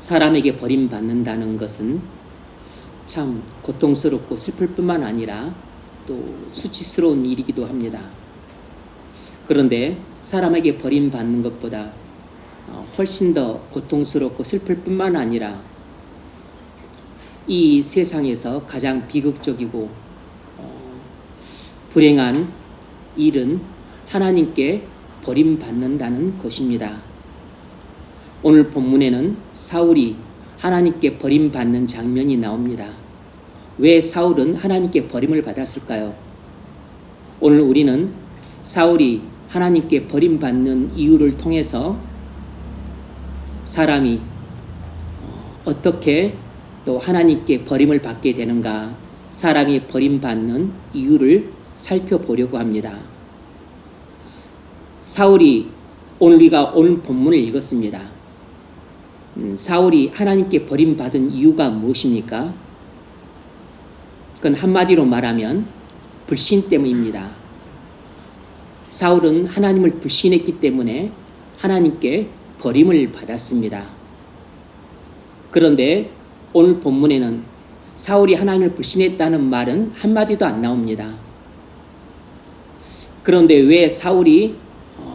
사람에게 버림받는다는 것은 참 고통스럽고 슬플 뿐만 아니라 또 수치스러운 일이기도 합니다. 그런데 사람에게 버림받는 것보다 훨씬 더 고통스럽고 슬플 뿐만 아니라 이 세상에서 가장 비극적이고 불행한 일은 하나님께 버림받는다는 것입니다. 오늘 본문에는 사울이 하나님께 버림받는 장면이 나옵니다. 왜 사울은 하나님께 버림을 받았을까요? 오늘 우리는 사울이 하나님께 버림받는 이유를 통해서 사람이 어떻게 또 하나님께 버림을 받게 되는가, 사람이 버림받는 이유를 살펴보려고 합니다. 사울이 우리가 오늘 본문을 읽었습니다. 사울이 하나님께 버림받은 이유가 무엇입니까? 그건 한마디로 말하면 불신 때문입니다. 사울은 하나님을 불신했기 때문에 하나님께 버림을 받았습니다. 그런데 오늘 본문에는 사울이 하나님을 불신했다는 말은 한마디도 안 나옵니다. 그런데 왜 사울이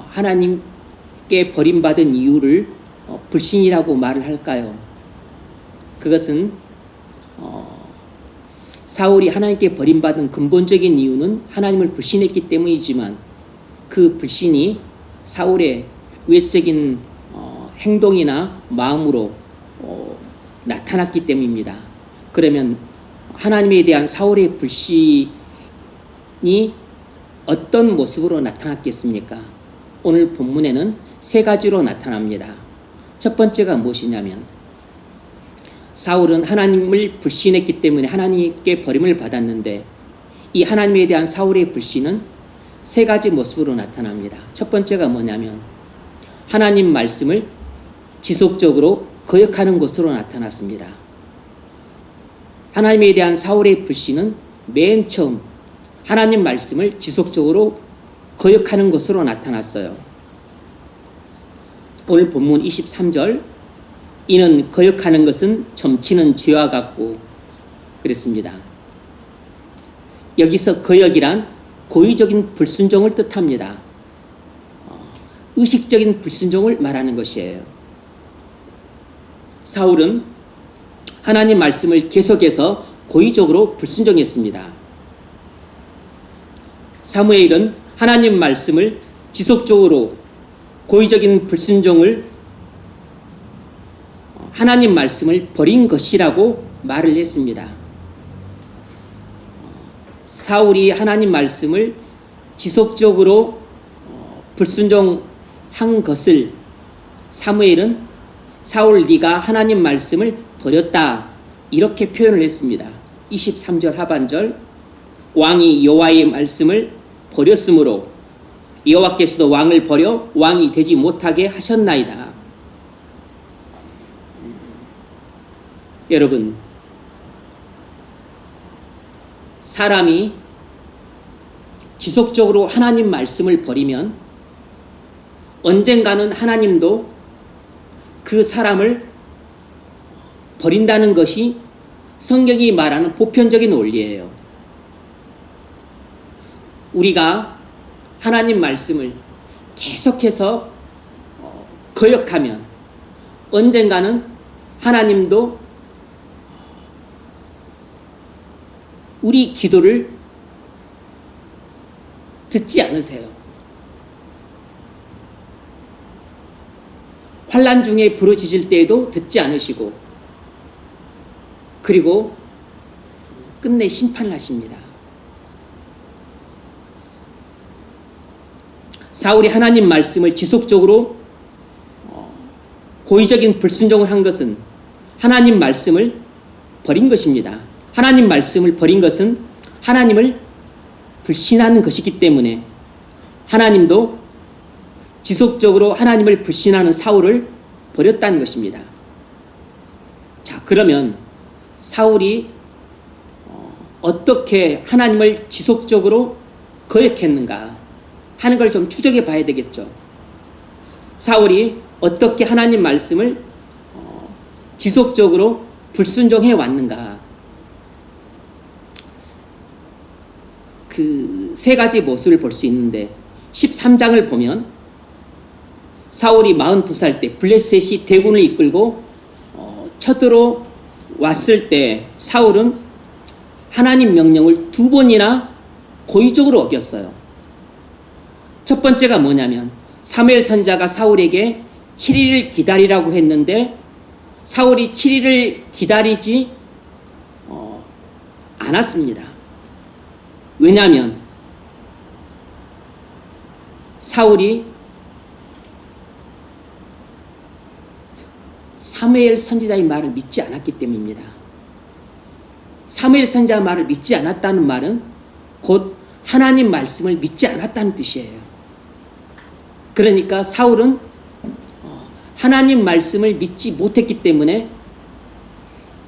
하나님께 버림받은 이유를 불신이라고 말을 할까요? 그것은 사울이 하나님께 버림받은 근본적인 이유는 하나님을 불신했기 때문이지만 그 불신이 사울의 외적인 행동이나 마음으로 나타났기 때문입니다. 그러면 하나님에 대한 사울의 불신이 어떤 모습으로 나타났겠습니까? 오늘 본문에는 세 가지로 나타납니다. 첫 번째가 무엇이냐면 사울은 하나님을 불신했기 때문에 하나님께 버림을 받았는데 이 하나님에 대한 사울의 불신은 세 가지 모습으로 나타납니다. 첫 번째가 뭐냐면 하나님 말씀을 지속적으로 거역하는 것으로 나타났습니다. 하나님에 대한 사울의 불신은 맨 처음 하나님 말씀을 지속적으로 거역하는 것으로 나타났어요. 오늘 본문 23절 이는 거역하는 것은 점치는 쥐와 같고 그랬습니다. 여기서 거역이란 고의적인 불순종을 뜻합니다. 의식적인 불순종을 말하는 것이에요. 사울은 하나님 말씀을 계속해서 고의적으로 불순종했습니다. 사무엘은 하나님 말씀을 지속적으로 고의적인 불순종을 하나님 말씀을 버린 것이라고 말을 했습니다. 사울이 하나님 말씀을 지속적으로 불순종한 것을 사무엘은 사울 네가 하나님 말씀을 버렸다 이렇게 표현을 했습니다. 23절 하반절 왕이 여호와의 말씀을 버렸으므로 여호와께서도 왕을 버려 왕이 되지 못하게 하셨나이다. 여러분, 사람이 지속적으로 하나님 말씀을 버리면 언젠가는 하나님도 그 사람을 버린다는 것이 성경이 말하는 보편적인 원리예요. 우리가 하나님 말씀을 계속해서 거역하면 언젠가는 하나님도 우리 기도를 듣지 않으세요. 환난 중에 부르짖을 때에도 듣지 않으시고 그리고 끝내 심판을 하십니다. 사울이 하나님 말씀을 지속적으로 고의적인 불순종을 한 것은 하나님 말씀을 버린 것입니다. 하나님 말씀을 버린 것은 하나님을 불신하는 것이기 때문에 하나님도 지속적으로 하나님을 불신하는 사울을 버렸다는 것입니다. 자, 그러면 사울이 어떻게 하나님을 지속적으로 거역했는가 하는 걸 좀 추적해 봐야 되겠죠. 사울이 어떻게 하나님 말씀을 지속적으로 불순종해 왔는가? 그 세 가지 모습을 볼 수 있는데 13장을 보면 사울이 42살 때 블레셋이 대군을 이끌고 쳐들어 왔을 때 사울은 하나님 명령을 2번이나 고의적으로 어겼어요. 첫 번째가 뭐냐면 사무엘 선지자가 사울에게 7일을 기다리라고 했는데 사울이 7일을 기다리지 않았습니다. 왜냐하면 사울이 사무엘 선지자의 말을 믿지 않았기 때문입니다. 사무엘 선지자 말을 믿지 않았다는 말은 곧 하나님 말씀을 믿지 않았다는 뜻이에요. 그러니까 사울은 하나님 말씀을 믿지 못했기 때문에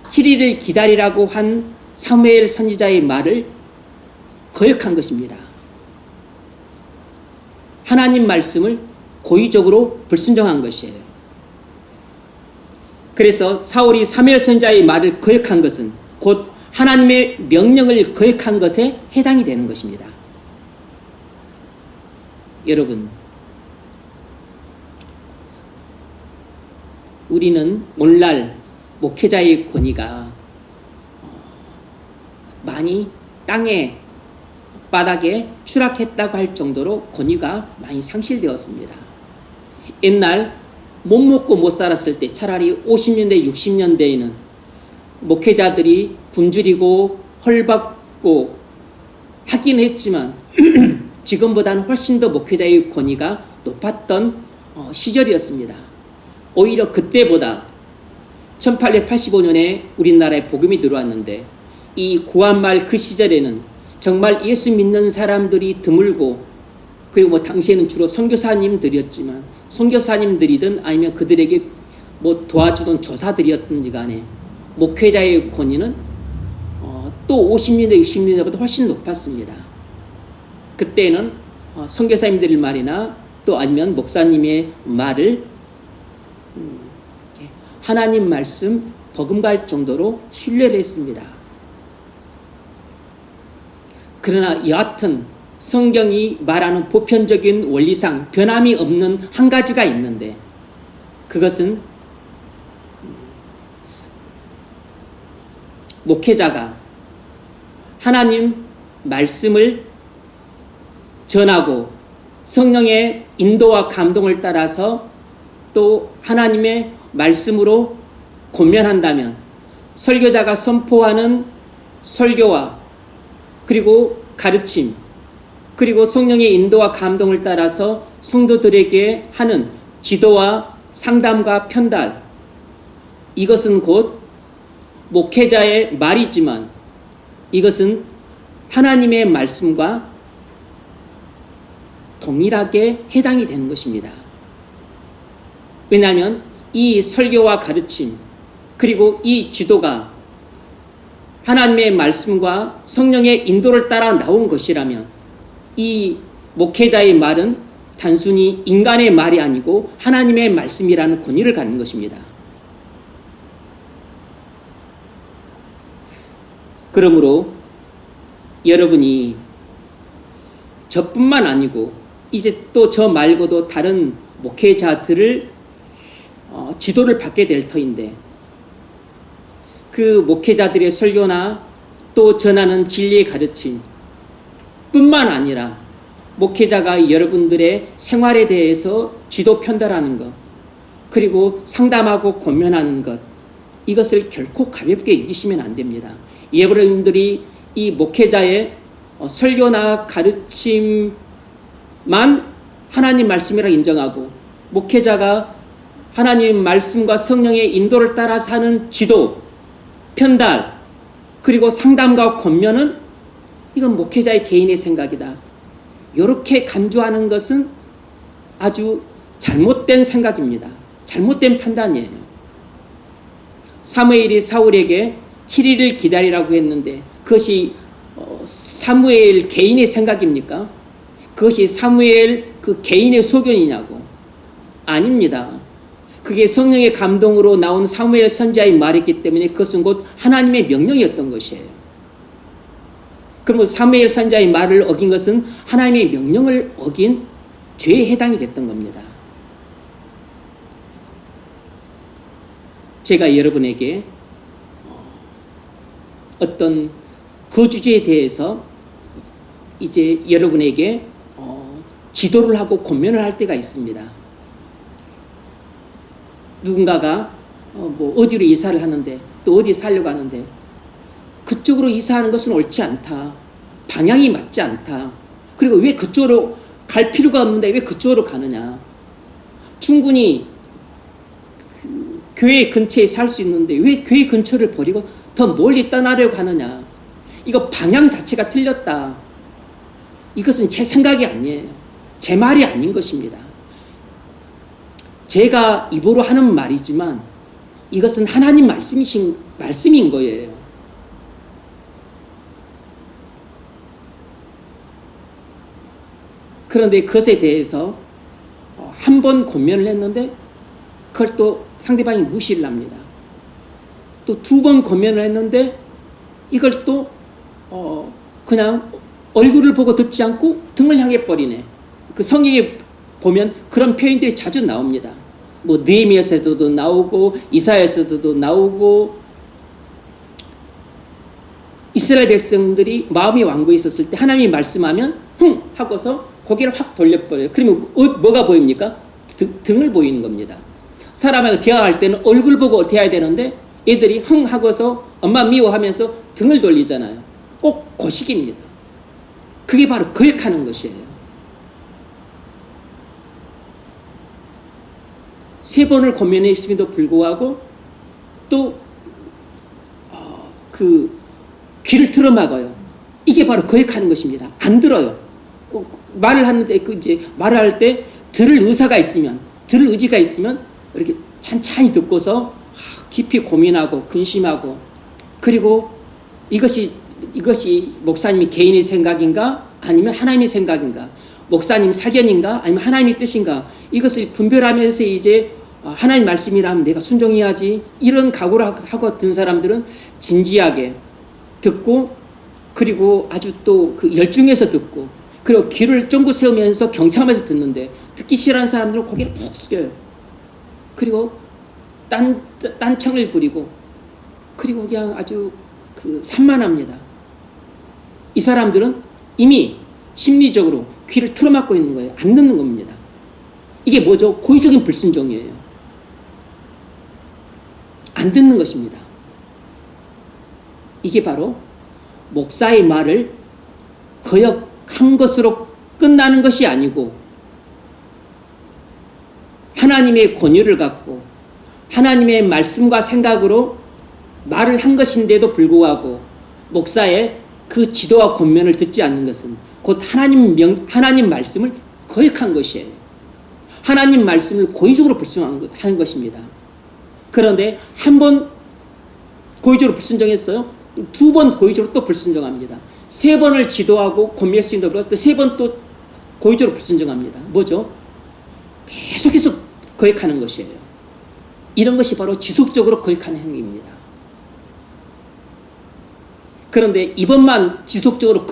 7일을 기다리라고 한 사무엘 선지자의 말을 거역한 것입니다. 하나님 말씀을 고의적으로 불순종한 것이에요. 그래서 사울이 사무엘 선지자의 말을 거역한 것은 곧 하나님의 명령을 거역한 것에 해당이 되는 것입니다. 여러분, 우리는 오늘날 목회자의 권위가 많이 땅에 바닥에 추락했다고 할 정도로 권위가 많이 상실되었습니다. 옛날 못 먹고 못 살았을 때 차라리 50년대 60년대에는 목회자들이 굶주리고 헐벗고 하긴 했지만 지금보다는 훨씬 더 목회자의 권위가 높았던 시절이었습니다. 오히려 그때보다 1885년에 우리나라에 복음이 들어왔는데 이 구한말 그 시절에는 정말 예수 믿는 사람들이 드물고 그리고 당시에는 주로 선교사님들이었지만 선교사님들이든 아니면 그들에게 도와주던 조사들이었든지 간에 목회자의 권위는 또 50년대 60년대보다 훨씬 높았습니다. 그때는 선교사님들 말이나 또 아니면 목사님의 말을 하나님 말씀 버금갈 정도로 신뢰를 했습니다. 그러나 여하튼 성경이 말하는 보편적인 원리상 변함이 없는 한 가지가 있는데 그것은 목회자가 하나님 말씀을 전하고 성령의 인도와 감동을 따라서 또 하나님의 말씀으로 권면한다면 설교자가 선포하는 설교와 그리고 가르침 그리고 성령의 인도와 감동을 따라서 성도들에게 하는 지도와 상담과 편달 이것은 곧 목회자의 말이지만 이것은 하나님의 말씀과 동일하게 해당이 되는 것입니다. 왜냐하면 이 설교와 가르침 그리고 이 지도가 하나님의 말씀과 성령의 인도를 따라 나온 것이라면 이 목회자의 말은 단순히 인간의 말이 아니고 하나님의 말씀이라는 권위를 갖는 것입니다. 그러므로 여러분이 저뿐만 아니고 이제 또 저 말고도 다른 목회자들을 지도를 받게 될 터인데 그 목회자들의 설교나 또 전하는 진리의 가르침 뿐만 아니라 목회자가 여러분들의 생활에 대해서 지도 편달하는 것 그리고 상담하고 권면하는 것 이것을 결코 가볍게 여기시면 안 됩니다. 여러분들이 이 목회자의 설교나 가르침만 하나님 말씀이라 인정하고 목회자가 하나님 말씀과 성령의 인도를 따라서 하는 지도 편달 그리고 상담과 권면은 이건 목회자의 개인의 생각이다. 이렇게 간주하는 것은 아주 잘못된 생각입니다. 잘못된 판단이에요. 사무엘이 사울에게 7일을 기다리라고 했는데 그것이 사무엘 개인의 생각입니까? 그것이 사무엘 그 개인의 소견이냐고? 아닙니다. 그게 성령의 감동으로 나온 사무엘 선지자의 말이었기 때문에 그것은 곧 하나님의 명령이었던 것이에요. 그러면 사무엘 선지자의 말을 어긴 것은 하나님의 명령을 어긴 죄에 해당이 됐던 겁니다. 제가 여러분에게 어떤 그 주제에 대해서 이제 여러분에게 지도를 하고 권면을 할 때가 있습니다. 누군가가 뭐 어디로 이사를 하는데 또 어디 살려고 하는데 그쪽으로 이사하는 것은 옳지 않다. 방향이 맞지 않다. 그리고 왜 그쪽으로 갈 필요가 없는데 왜 그쪽으로 가느냐. 충분히 그 교회 근처에 살 수 있는데 왜 교회 근처를 버리고 더 멀리 떠나려고 하느냐. 이거 방향 자체가 틀렸다. 이것은 제 생각이 아니에요. 제 말이 아닌 것입니다. 제가 입으로 하는 말이지만 이것은 하나님 말씀인 거예요. 그런데 그것에 대해서 한 번 권면을 했는데 그걸 또 상대방이 무시를 합니다. 또 두 번 권면을 했는데 이걸 또 그냥 얼굴을 보고 듣지 않고 등을 향해 버리네. 그 성경에 보면 그런 표현들이 자주 나옵니다. 뭐 느헤미야서도 나오고 이사야서도 나오고 이스라엘 백성들이 마음이 완고해 있었을 때 하나님이 말씀하면 흥 하고서 고개를 확 돌려버려요. 그러면 뭐가 보입니까? 등을 보이는 겁니다. 사람하고 대화할 때는 얼굴 보고 대해야 되는데 애들이 흥 하고서 엄마 미워하면서 등을 돌리잖아요. 꼭 고식입니다. 그게 바로 거역하는 것이에요. 세 번을 권면했음에도 불구하고 또 그 귀를 틀어막아요. 이게 바로 거역하는 것입니다. 안 들어요. 말을 하는데 이제 말을 할 때 들을 의사가 있으면, 들을 의지가 있으면 이렇게 찬찬히 듣고서 깊이 고민하고 근심하고, 그리고 이것이 목사님이 개인의 생각인가 아니면 하나님의 생각인가, 목사님 사견인가 아니면 하나님의 뜻인가, 이것을 분별하면서 이제 하나님 말씀이라면 내가 순종해야지, 이런 각오를 하고 든 사람들은 진지하게 듣고, 그리고 아주 또 그 열중해서 듣고, 그리고 귀를 쫑긋 세우면서 경청하면서 듣는데, 듣기 싫어하는 사람들은 고개를 푹 숙여요. 그리고 딴청을 부리고, 그리고 그냥 아주 그 산만합니다. 이 사람들은 이미 심리적으로 귀를 틀어막고 있는 거예요. 안 듣는 겁니다. 이게 뭐죠? 고의적인 불순종이에요. 안 듣는 것입니다. 이게 바로 목사의 말을 거역한 것으로 끝나는 것이 아니고, 하나님의 권유를 갖고 하나님의 말씀과 생각으로 말을 한 것인데도 불구하고 목사의 그 지도와 권면을 듣지 않는 것은 곧 하나님 말씀을 거역한 것이에요. 하나님 말씀을 고의적으로 불순종한 것입니다. 그런데 한 번 고의적으로 불순종했어요. 두 번 고의적으로 또 불순종합니다. 세 번을 지도하고 권면했음에도 불구하고 또 세 번 또 고의적으로 불순종합니다. 뭐죠? 계속해서 거역하는 것이에요. 이런 것이 바로 지속적으로 거역하는 행위입니다. 그런데 이번만 지속적으로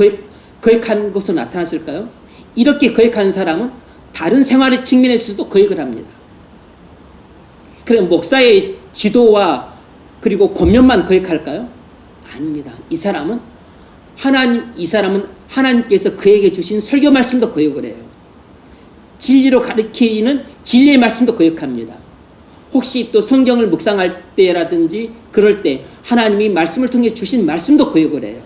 거역하는 것으로 나타났을까요? 이렇게 거역하는 사람은 다른 생활의 측면에서도 거역을 합니다. 그럼 목사의 지도와 그리고 권면만 거역할까요? 아닙니다. 이 사람은 하나님께서 그에게 주신 설교 말씀도 거역을 해요. 진리로 가르치는 진리의 말씀도 거역합니다. 혹시 또 성경을 묵상할 때라든지 그럴 때 하나님이 말씀을 통해 주신 말씀도 거역을 해요.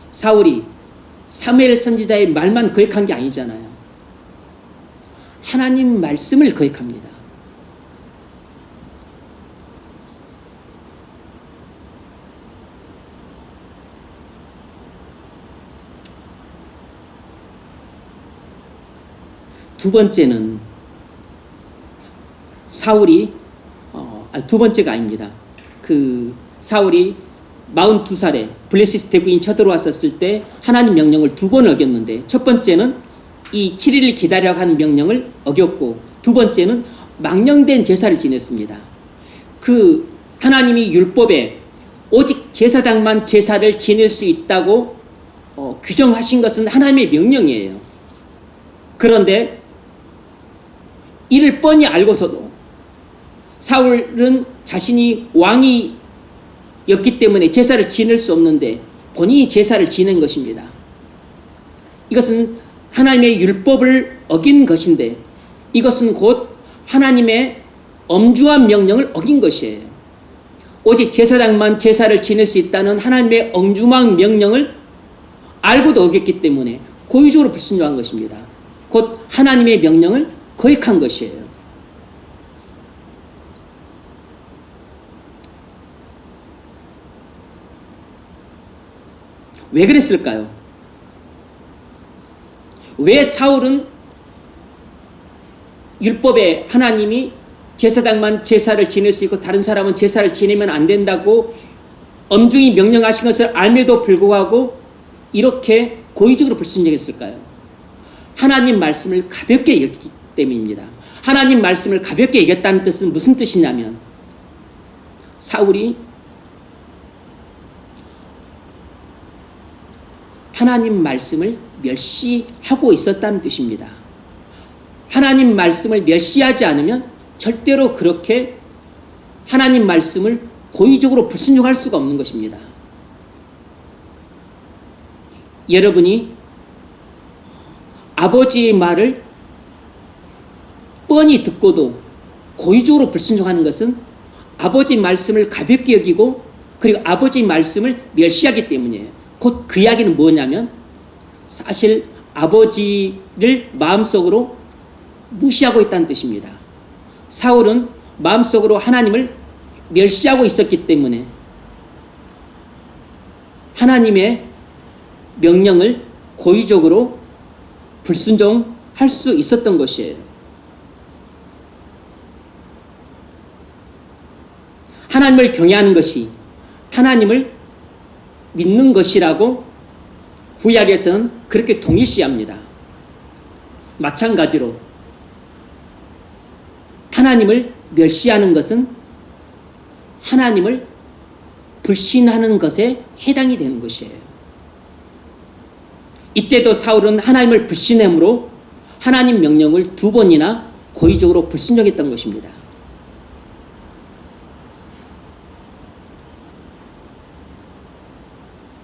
사울이 사무엘 선지자의 말만 거역한 게 아니잖아요. 하나님 말씀을 거역합니다. 두 번째는 사울이 두 번째가 아닙니다. 그 사울이 42살에 블레시스 대구인 쳐들어왔었을 때 하나님 명령을 2번 어겼는데, 첫 번째는 이 7일을 기다려 하는 명령을 어겼고, 두 번째는 망령된 제사를 지냈습니다. 그 하나님이 율법에 오직 제사장만 제사를 지낼 수 있다고 규정하신 것은 하나님의 명령이에요. 그런데 이를 뻔히 알고서도 사울은 자신이 왕이었기 때문에 제사를 지낼 수 없는데 본인이 제사를 지낸 것입니다. 이것은 하나님의 율법을 어긴 것인데, 이것은 곧 하나님의 엄중한 명령을 어긴 것이에요. 오직 제사장만 제사를 지낼 수 있다는 하나님의 엄중한 명령을 알고도 어겼기 때문에 고의적으로 불순종한 것입니다. 곧 하나님의 명령을 거역한 것이에요. 왜 그랬을까요? 왜 사울은 율법에 하나님이 제사장만 제사를 지낼 수 있고 다른 사람은 제사를 지내면 안 된다고 엄중히 명령하신 것을 알면도 불구하고 이렇게 고의적으로 불순종했을까요? 하나님 말씀을 가볍게 여겼기 때문입니다. 하나님 말씀을 가볍게 여겼다는 뜻은 무슨 뜻이냐면, 사울이 하나님 말씀을 멸시하고 있었다는 뜻입니다. 하나님 말씀을 멸시하지 않으면 절대로 그렇게 하나님 말씀을 고의적으로 불순종할 수가 없는 것입니다. 여러분이 아버지의 말을 뻔히 듣고도 고의적으로 불순종하는 것은 아버지 말씀을 가볍게 여기고 그리고 아버지 말씀을 멸시하기 때문이에요. 곧 그 이야기는 뭐냐면, 사실 아버지를 마음속으로 무시하고 있다는 뜻입니다. 사울은 마음속으로 하나님을 멸시하고 있었기 때문에 하나님의 명령을 고의적으로 불순종할 수 있었던 것이에요. 하나님을 경외하는 것이 하나님을 믿는 것이라고 구약에서는 그렇게 동일시합니다. 마찬가지로 하나님을 멸시하는 것은 하나님을 불신하는 것에 해당이 되는 것이에요. 이때도 사울은 하나님을 불신함으로 하나님 명령을 2번이나 고의적으로 불순종했던 것입니다.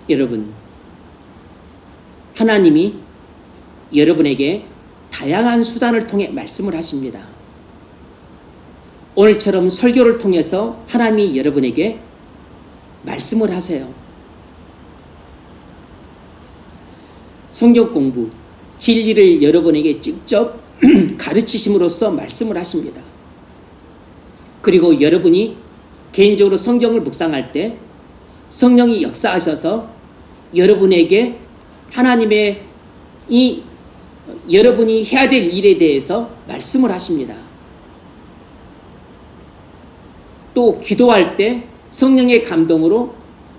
여러분, 하나님이 여러분에게 다양한 수단을 통해 말씀을 하십니다. 오늘처럼 설교를 통해서 하나님이 여러분에게 말씀을 하세요. 성경 공부, 진리를 여러분에게 직접 가르치심으로써 말씀을 하십니다. 그리고 여러분이 개인적으로 성경을 묵상할 때 성령이 역사하셔서 여러분에게 하나님의 여러분이 해야 될 일에 대해서 말씀을 하십니다. 또 기도할 때 성령의 감동으로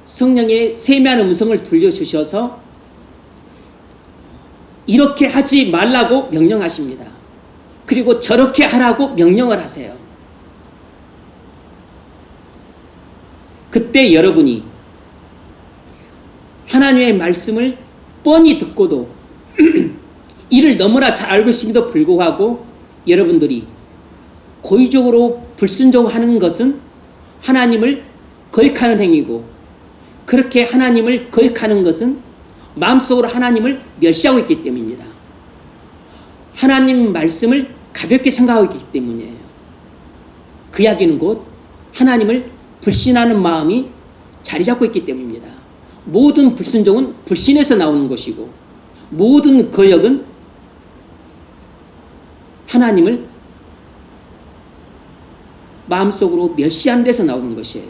성령의 세미한 음성을 들려주셔서 이렇게 하지 말라고 명령하십니다. 그리고 저렇게 하라고 명령을 하세요. 그때 여러분이 하나님의 말씀을 뻔히 듣고도 이를 너무나 잘 알고 있음에도 불구하고 여러분들이 고의적으로 불순종하는 것은 하나님을 거역하는 행위고, 그렇게 하나님을 거역하는 것은 마음속으로 하나님을 멸시하고 있기 때문입니다. 하나님 말씀을 가볍게 생각하고 있기 때문이에요. 그 이야기는 곧 하나님을 불신하는 마음이 자리 잡고 있기 때문입니다. 모든 불순종은 불신에서 나오는 것이고, 모든 거역은 하나님을 마음속으로 멸시하는 데서 나오는 것이에요.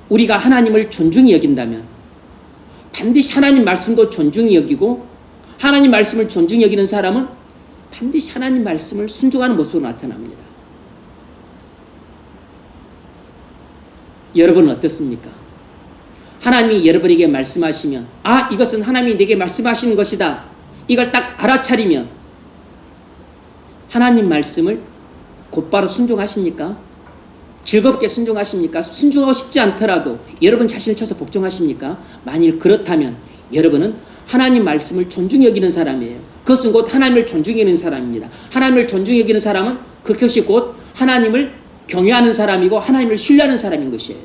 우리가 하나님을 존중히 여긴다면 반드시 하나님 말씀도 존중히 여기고, 하나님 말씀을 존중히 여기는 사람은 반드시 하나님 말씀을 순종하는 모습으로 나타납니다. 여러분은 어떻습니까? 하나님이 여러분에게 말씀하시면 아, 이것은 하나님이 내게 말씀하시는 것이다. 이걸 딱 알아차리면 하나님 말씀을 곧바로 순종하십니까? 즐겁게 순종하십니까? 순종하고 싶지 않더라도 여러분 자신을 쳐서 복종하십니까? 만일 그렇다면 여러분은 하나님 말씀을 존중히 여기는 사람이에요. 그것은 곧 하나님을 존중히 여기는 사람입니다. 하나님을 존중히 여기는 사람은 그것이 곧 하나님을 경외하는 사람이고 하나님을 신뢰하는 사람인 것이에요.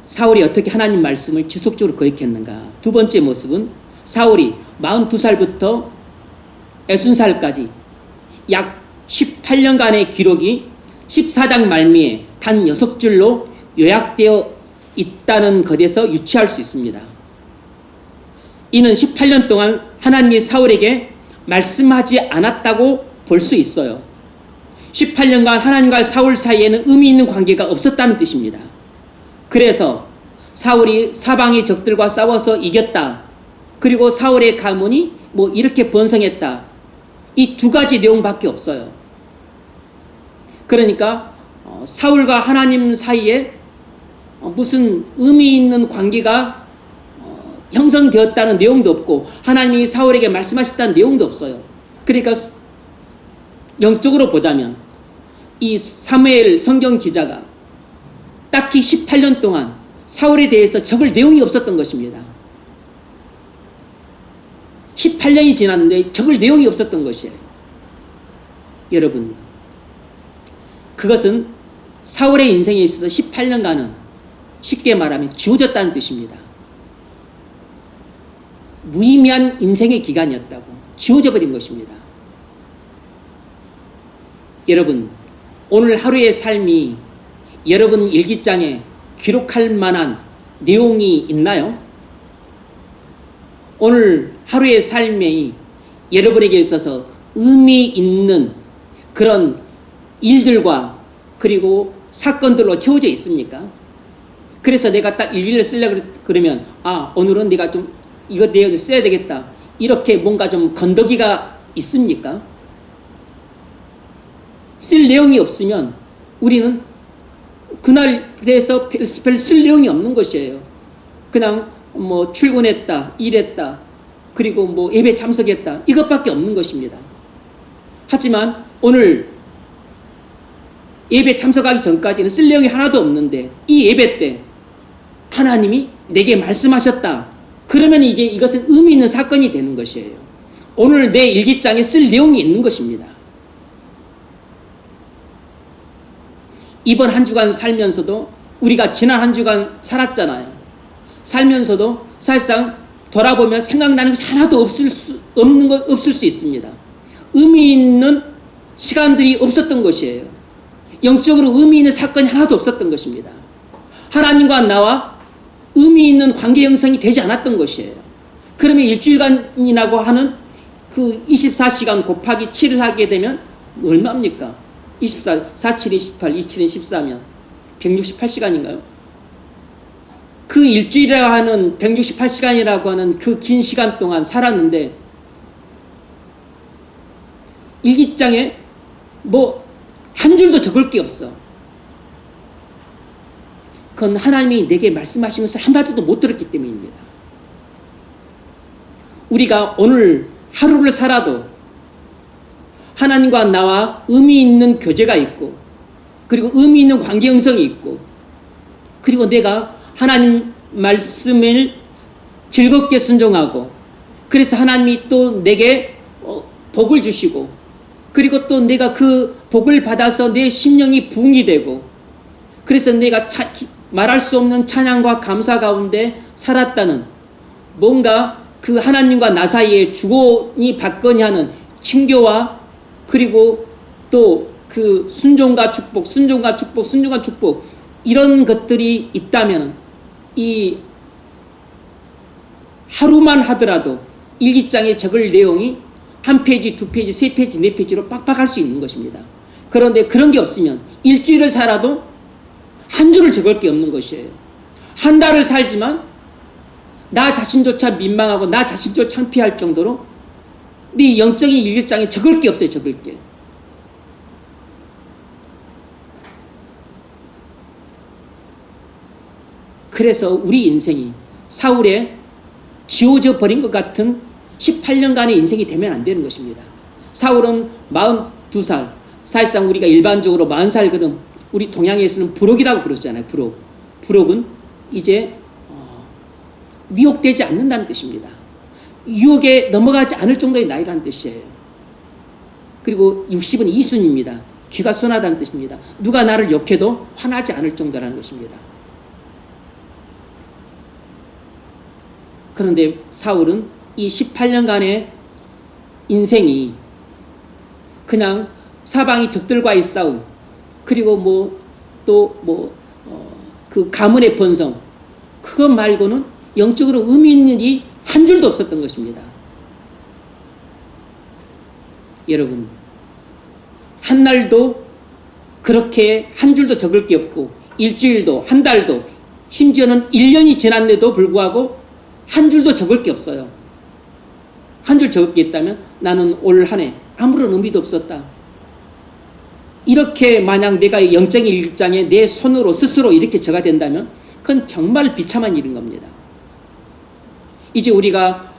사울이 어떻게 하나님 말씀을 지속적으로 거역했는가? 두 번째 모습은 사울이 42살부터 60살까지 약 18년간의 기록이 14장 말미에 단 6줄로 요약되어 있다는 것에서 유추할 수 있습니다. 이는 18년 동안 하나님이 사울에게 말씀하지 않았다고 볼 수 있어요. 18년간 하나님과 사울 사이에는 의미 있는 관계가 없었다는 뜻입니다. 그래서 사울이 사방의 적들과 싸워서 이겼다. 그리고 사울의 가문이 뭐 이렇게 번성했다. 이 두 가지 내용밖에 없어요. 그러니까 사울과 하나님 사이에 무슨 의미 있는 관계가 형성되었다는 내용도 없고 하나님이 사울에게 말씀하셨다는 내용도 없어요. 그러니까 영적으로 보자면 이 사무엘 성경 기자가 딱히 18년 동안 사울에 대해서 적을 내용이 없었던 것입니다. 18년이 지났는데 적을 내용이 없었던 것이에요. 여러분, 그것은 사울의 인생에 있어서 18년간은 쉽게 말하면 지워졌다는 뜻입니다. 무의미한 인생의 기간이었다고, 지워져 버린 것입니다. 여러분, 오늘 하루의 삶이 여러분 일기장에 기록할 만한 내용이 있나요? 오늘 하루의 삶이 여러분에게 있어서 의미 있는 그런 일들과 그리고 사건들로 채워져 있습니까? 그래서 내가 딱 일기를 쓰려고 그러면 아, 오늘은 내가 좀 이거 내용을 써야 되겠다. 이렇게 뭔가 좀 건더기가 있습니까? 쓸 내용이 없으면 우리는 그날 대해서 별 쓸 내용이 없는 것이에요. 그냥 뭐 출근했다, 일했다, 그리고 뭐 예배 참석했다, 이것밖에 없는 것입니다. 하지만 오늘 예배 참석하기 전까지는 쓸 내용이 하나도 없는데 이 예배 때 하나님이 내게 말씀하셨다. 그러면 이제 이것은 의미 있는 사건이 되는 것이에요. 오늘 내 일기장에 쓸 내용이 있는 것입니다. 이번 한 주간 살면서도 우리가 지난 한 주간 살았잖아요. 살면서도 사실상 돌아보면 생각나는 것이 하나도 없을 수 있습니다. 의미 있는 시간들이 없었던 것이에요. 영적으로 의미 있는 사건이 하나도 없었던 것입니다. 하나님과 나와 의미 있는 관계 형성이 되지 않았던 것이에요. 그러면 일주일간이라고 하는 그 24시간 곱하기 7을 하게 되면 얼마입니까? 24, 4, 7, 28, 27, 14면 168시간인가요? 그 일주일이라고 하는 168시간이라고 하는 그 긴 시간 동안 살았는데 일기장에 뭐 한 줄도 적을 게 없어. 그건 하나님이 내게 말씀하신 것을 한마디도 못 들었기 때문입니다. 우리가 오늘 하루를 살아도 하나님과 나와 의미 있는 교제가 있고 그리고 의미 있는 관계 형성이 있고 그리고 내가 하나님 말씀을 즐겁게 순종하고 그래서 하나님이 또 내게 복을 주시고 그리고 또 내가 그 복을 받아서 내 심령이 부흥이 되고 그래서 내가 말할 수 없는 찬양과 감사 가운데 살았다는 뭔가 그 하나님과 나 사이에 주거니 받거니 하는 친교와 그리고 또 그 순종과 축복, 순종과 축복, 순종과 축복 이런 것들이 있다면 이 하루만 하더라도 일기장에 적을 내용이 한 페이지, 두 페이지, 세 페이지, 네 페이지로 빡빡할 수 있는 것입니다. 그런데 그런 게 없으면 일주일을 살아도 한 줄을 적을 게 없는 것이에요. 한 달을 살지만 나 자신조차 민망하고 나 자신조차 창피할 정도로 네 영적인 일기장에 적을 게 없어요. 적을 게. 그래서 우리 인생이 사울의 지워져 버린 것 같은 18년간의 인생이 되면 안 되는 것입니다. 사울은 42살, 사실상 우리가 일반적으로 40살 그런 우리 동양에서는 부록이라고 부르잖아요. 부록. 부록은 이제 미혹되지 않는다는 뜻입니다. 유혹에 넘어가지 않을 정도의 나이라는 뜻이에요. 그리고 60은 이순입니다. 귀가 순하다는 뜻입니다. 누가 나를 욕해도 화나지 않을 정도라는 것입니다. 그런데 사울은 이 18년간의 인생이 그냥 사방이 적들과의 싸움, 그리고 그 가문의 번성, 그것 말고는 영적으로 의미 있는 일이 한 줄도 없었던 것입니다. 여러분, 한 날도 그렇게 한 줄도 적을 게 없고, 일주일도, 한 달도, 심지어는 1년이 지났는데도 불구하고 한 줄도 적을 게 없어요. 한 줄 적을 게 있다면 나는 올 한 해 아무런 의미도 없었다. 이렇게 만약 내가 영적인 일기장에 내 손으로 스스로 이렇게 적어야 된다면 그건 정말 비참한 일인 겁니다. 이제 우리가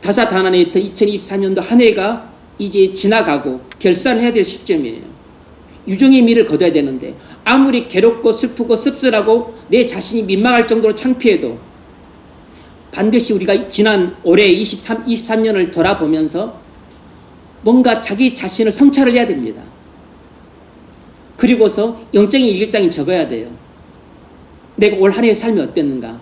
다사다난했던 2024년도 한 해가 이제 지나가고 결산을 해야 될 시점이에요. 유종의 미를 거둬야 되는데 아무리 괴롭고 슬프고 씁쓸하고 내 자신이 민망할 정도로 창피해도 반드시 우리가 지난 올해 23년을 돌아보면서 뭔가 자기 자신을 성찰을 해야 됩니다. 그리고서 영적인 일기장에 적어야 돼요. 내가 올 한 해의 삶이 어땠는가?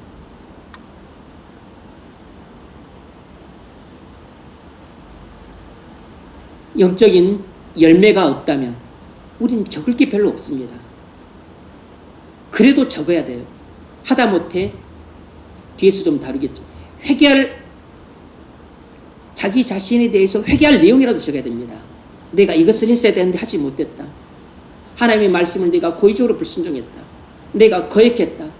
영적인 열매가 없다면 우린 적을 게 별로 없습니다. 그래도 적어야 돼요. 하다못해 뒤에서 좀 다루겠죠. 자기 자신에 대해서 회개할 내용이라도 적어야 됩니다. 내가 이것을 했어야 되는데 하지 못했다. 하나님의 말씀을 내가 고의적으로 불순종했다. 내가 거역했다.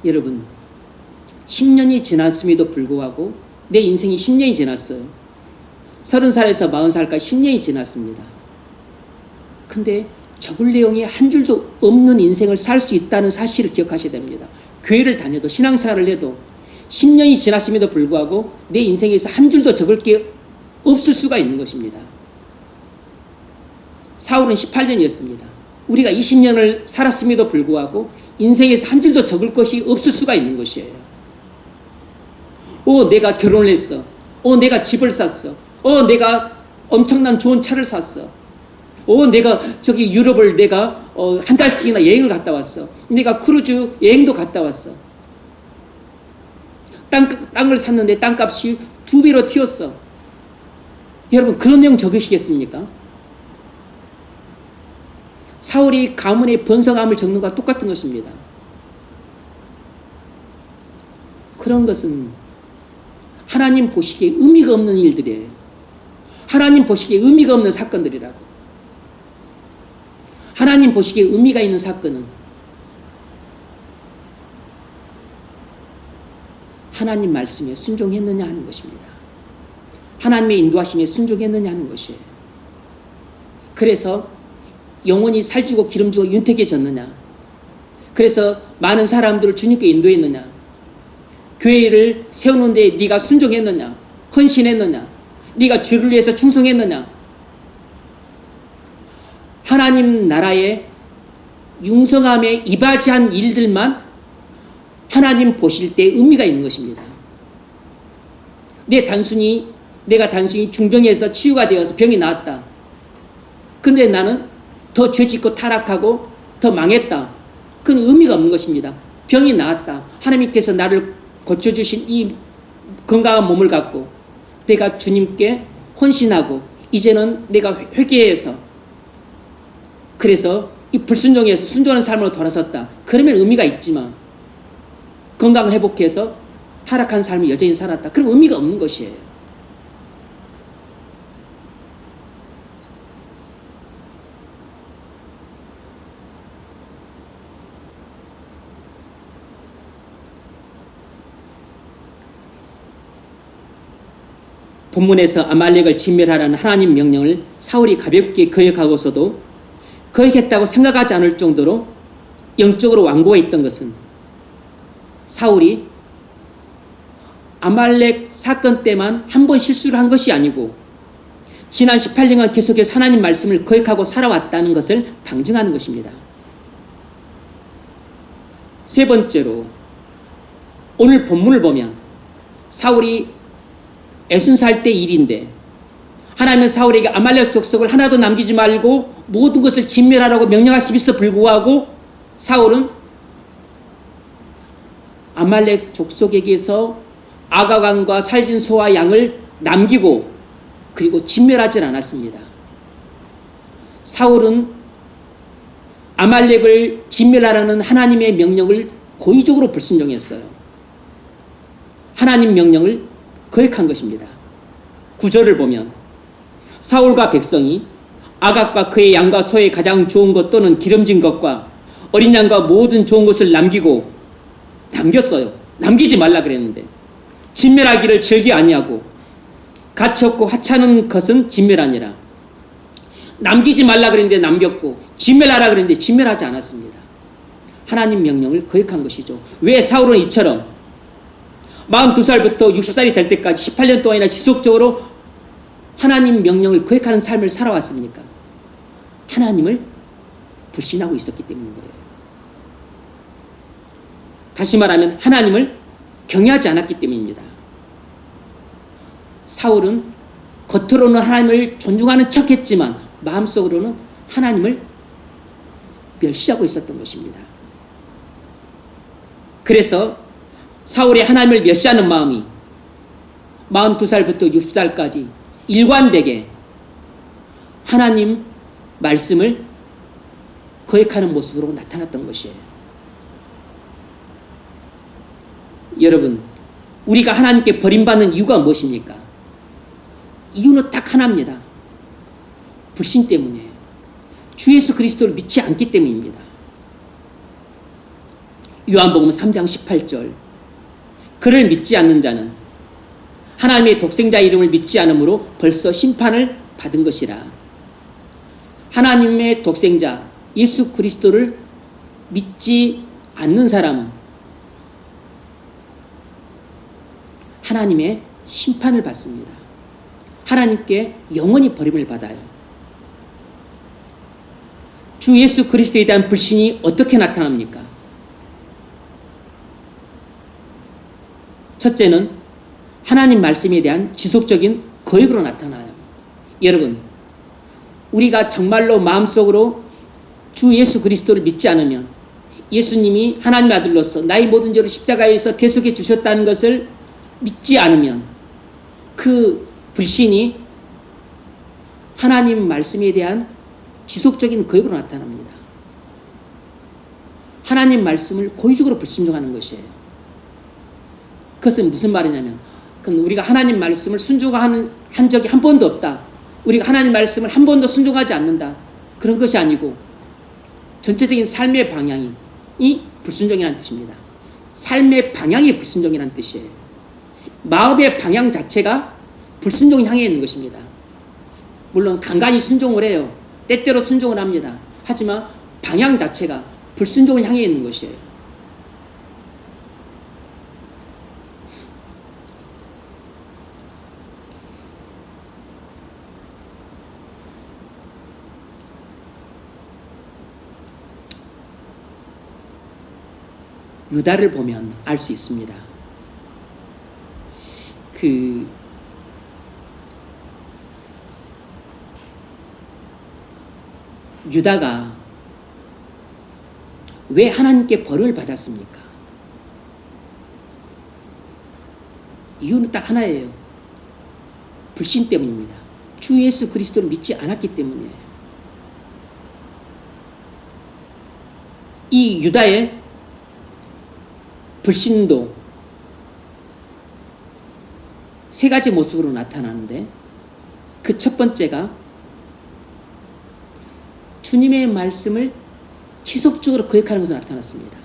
여러분, 10년이 지났음에도 불구하고 내 인생이 10년이 지났어요. 30살에서 40살까지 10년이 지났습니다. 근데 적을 내용이 한 줄도 없는 인생을 살 수 있다는 사실을 기억하셔야 됩니다. 교회를 다녀도 신앙생활을 해도 10년이 지났음에도 불구하고 내 인생에서 한 줄도 적을 게 없을 수가 있는 것입니다. 사울은 18년이었습니다. 우리가 20년을 살았음에도 불구하고 인생에서 한 줄도 적을 것이 없을 수가 있는 것이에요. 내가 결혼을 했어. 내가 집을 샀어. 내가 엄청난 좋은 차를 샀어. 내가 저기 유럽을 내가 한 달씩이나 여행을 갔다 왔어. 내가 크루즈 여행도 갔다 왔어. 땅을 샀는데 땅값이 2배로 튀었어. 여러분, 그런 내용 적으시겠습니까? 사울이 가문의 번성함을 적는 것과 똑같은 것입니다. 그런 것은 하나님 보시기에 의미가 없는 일들이에요. 하나님 보시기에 의미가 없는 사건들이라고. 하나님 보시기에 의미가 있는 사건은 하나님 말씀에 순종했느냐 하는 것입니다. 하나님의 인도하심에 순종했느냐 하는 것이에요. 그래서 영혼이 살찌고 기름지고 윤택해졌느냐? 그래서 많은 사람들을 주님께 인도했느냐? 교회를 세우는 데 네가 순종했느냐? 헌신했느냐? 네가 주를 위해서 충성했느냐? 하나님 나라의 융성함에 이바지한 일들만 하나님 보실 때 의미가 있는 것입니다. 내가 단순히 중병에서 치유가 되어서 병이 나았다. 근데 나는 더 죄짓고 타락하고 더 망했다. 그건 의미가 없는 것입니다. 병이 나았다. 하나님께서 나를 고쳐주신 이 건강한 몸을 갖고 내가 주님께 헌신하고 이제는 내가 회개해서 그래서 이 불순종에서 순종하는 삶으로 돌아섰다. 그러면 의미가 있지만 건강을 회복해서 타락한 삶을 여전히 살았다. 그럼 의미가 없는 것이에요. 본문에서 아말렉을 진멸하라는 하나님 명령을 사울이 가볍게 거역하고서도 거역했다고 생각하지 않을 정도로 영적으로 완고했던 것은 사울이 아말렉 사건 때만 한 번 실수를 한 것이 아니고 지난 18년간 계속해서 하나님 말씀을 거역하고 살아왔다는 것을 방증하는 것입니다. 세 번째로 오늘 본문을 보면 사울이 60살 때 일인데 하나님은 사울에게 아말렉 족속을 하나도 남기지 말고 모든 것을 진멸하라고 명령하심에도 불구하고 사울은 아말렉 족속에게서 아가간과 살진 소와 양을 남기고 그리고 진멸하진 않았습니다. 사울은 아말렉을 진멸하라는 하나님의 명령을 고의적으로 불순종했어요. 하나님 명령을 거역한 것입니다. 9절을 보면 사울과 백성이 아각과 그의 양과 소의 가장 좋은 것 또는 기름진 것과 어린 양과 모든 좋은 것을 남겼어요. 남기지 말라 그랬는데 진멸하기를 즐겨 아니하고 가치 없고 하찮은 것은 진멸하니라. 남기지 말라 그랬는데 남겼고 진멸하라 그랬는데 진멸하지 않았습니다. 하나님 명령을 거역한 것이죠. 왜 사울은 이처럼 42살부터 60살이 될 때까지 18년 동안이나 지속적으로 하나님 명령을 거역하는 삶을 살아왔습니까? 하나님을 불신하고 있었기 때문인 거예요. 다시 말하면 하나님을 경외하지 않았기 때문입니다. 사울은 겉으로는 하나님을 존중하는 척했지만 마음속으로는 하나님을 멸시하고 있었던 것입니다. 그래서 사울의 하나님을 멸시하는 마음이 42살부터 60살까지 일관되게 하나님 말씀을 거역하는 모습으로 나타났던 것이에요. 여러분, 우리가 하나님께 버림받는 이유가 무엇입니까? 이유는 딱 하나입니다. 불신 때문이에요. 주 예수 그리스도를 믿지 않기 때문입니다. 요한복음 3장 18절 그를 믿지 않는 자는 하나님의 독생자 이름을 믿지 않으므로 벌써 심판을 받은 것이라. 하나님의 독생자 예수 그리스도를 믿지 않는 사람은 하나님의 심판을 받습니다. 하나님께 영원히 버림을 받아요. 주 예수 그리스도에 대한 불신이 어떻게 나타납니까? 첫째는 하나님 말씀에 대한 지속적인 거역으로 나타나요. 여러분, 우리가 정말로 마음속으로 주 예수 그리스도를 믿지 않으면 예수님이 하나님의 아들로서 나의 모든 죄를 십자가에서 대속해 주셨다는 것을 믿지 않으면 그 불신이 하나님 말씀에 대한 지속적인 거역으로 나타납니다. 하나님 말씀을 고의적으로 불순종하는 것이에요. 그것은 무슨 말이냐면 그럼 우리가 하나님 말씀을 순종한 적이 한 번도 없다. 우리가 하나님 말씀을 한 번도 순종하지 않는다. 그런 것이 아니고 전체적인 삶의 방향이 불순종이라는 뜻입니다. 삶의 방향이 불순종이라는 뜻이에요. 마음의 방향 자체가 불순종을 향해 있는 것입니다. 물론 간간히 순종을 해요. 때때로 순종을 합니다. 하지만 방향 자체가 불순종을 향해 있는 것이에요. 유다를 보면 알 수 있습니다. 유다가 왜 하나님께 벌을 받았습니까? 이유는 딱 하나예요. 불신 때문입니다. 주 예수 그리스도를 믿지 않았기 때문이에요. 이 유다의 불신도 세 가지 모습으로 나타나는데 그 첫 번째가 주님의 말씀을 지속적으로 거역하는 것으로 나타났습니다.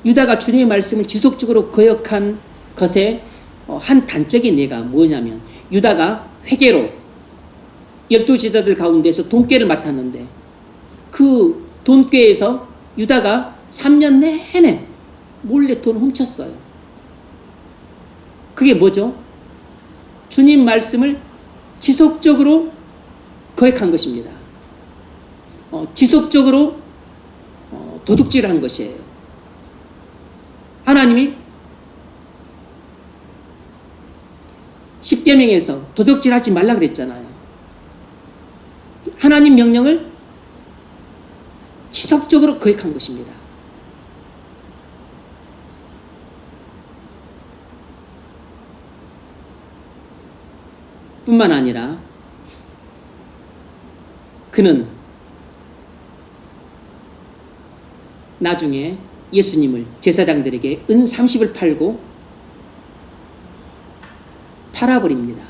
유다가 주님의 말씀을 지속적으로 거역한 것의 한 단적인 예가 뭐냐면 유다가 회개로 12제자들 가운데서 돈꾀를 맡았는데 그 돈꾀에서 유다가 3년 내내 몰래 돈을 훔쳤어요. 그게 뭐죠? 주님 말씀을 지속적으로 거역한 것입니다. 지속적으로 도둑질을 한 것이에요. 하나님이 십계명에서 도둑질하지 말라 그랬잖아요. 하나님 명령을 지속적으로 거역한 것입니다. 뿐만 아니라 그는 나중에 예수님을 제사장들에게 은 30을 팔고 팔아버립니다.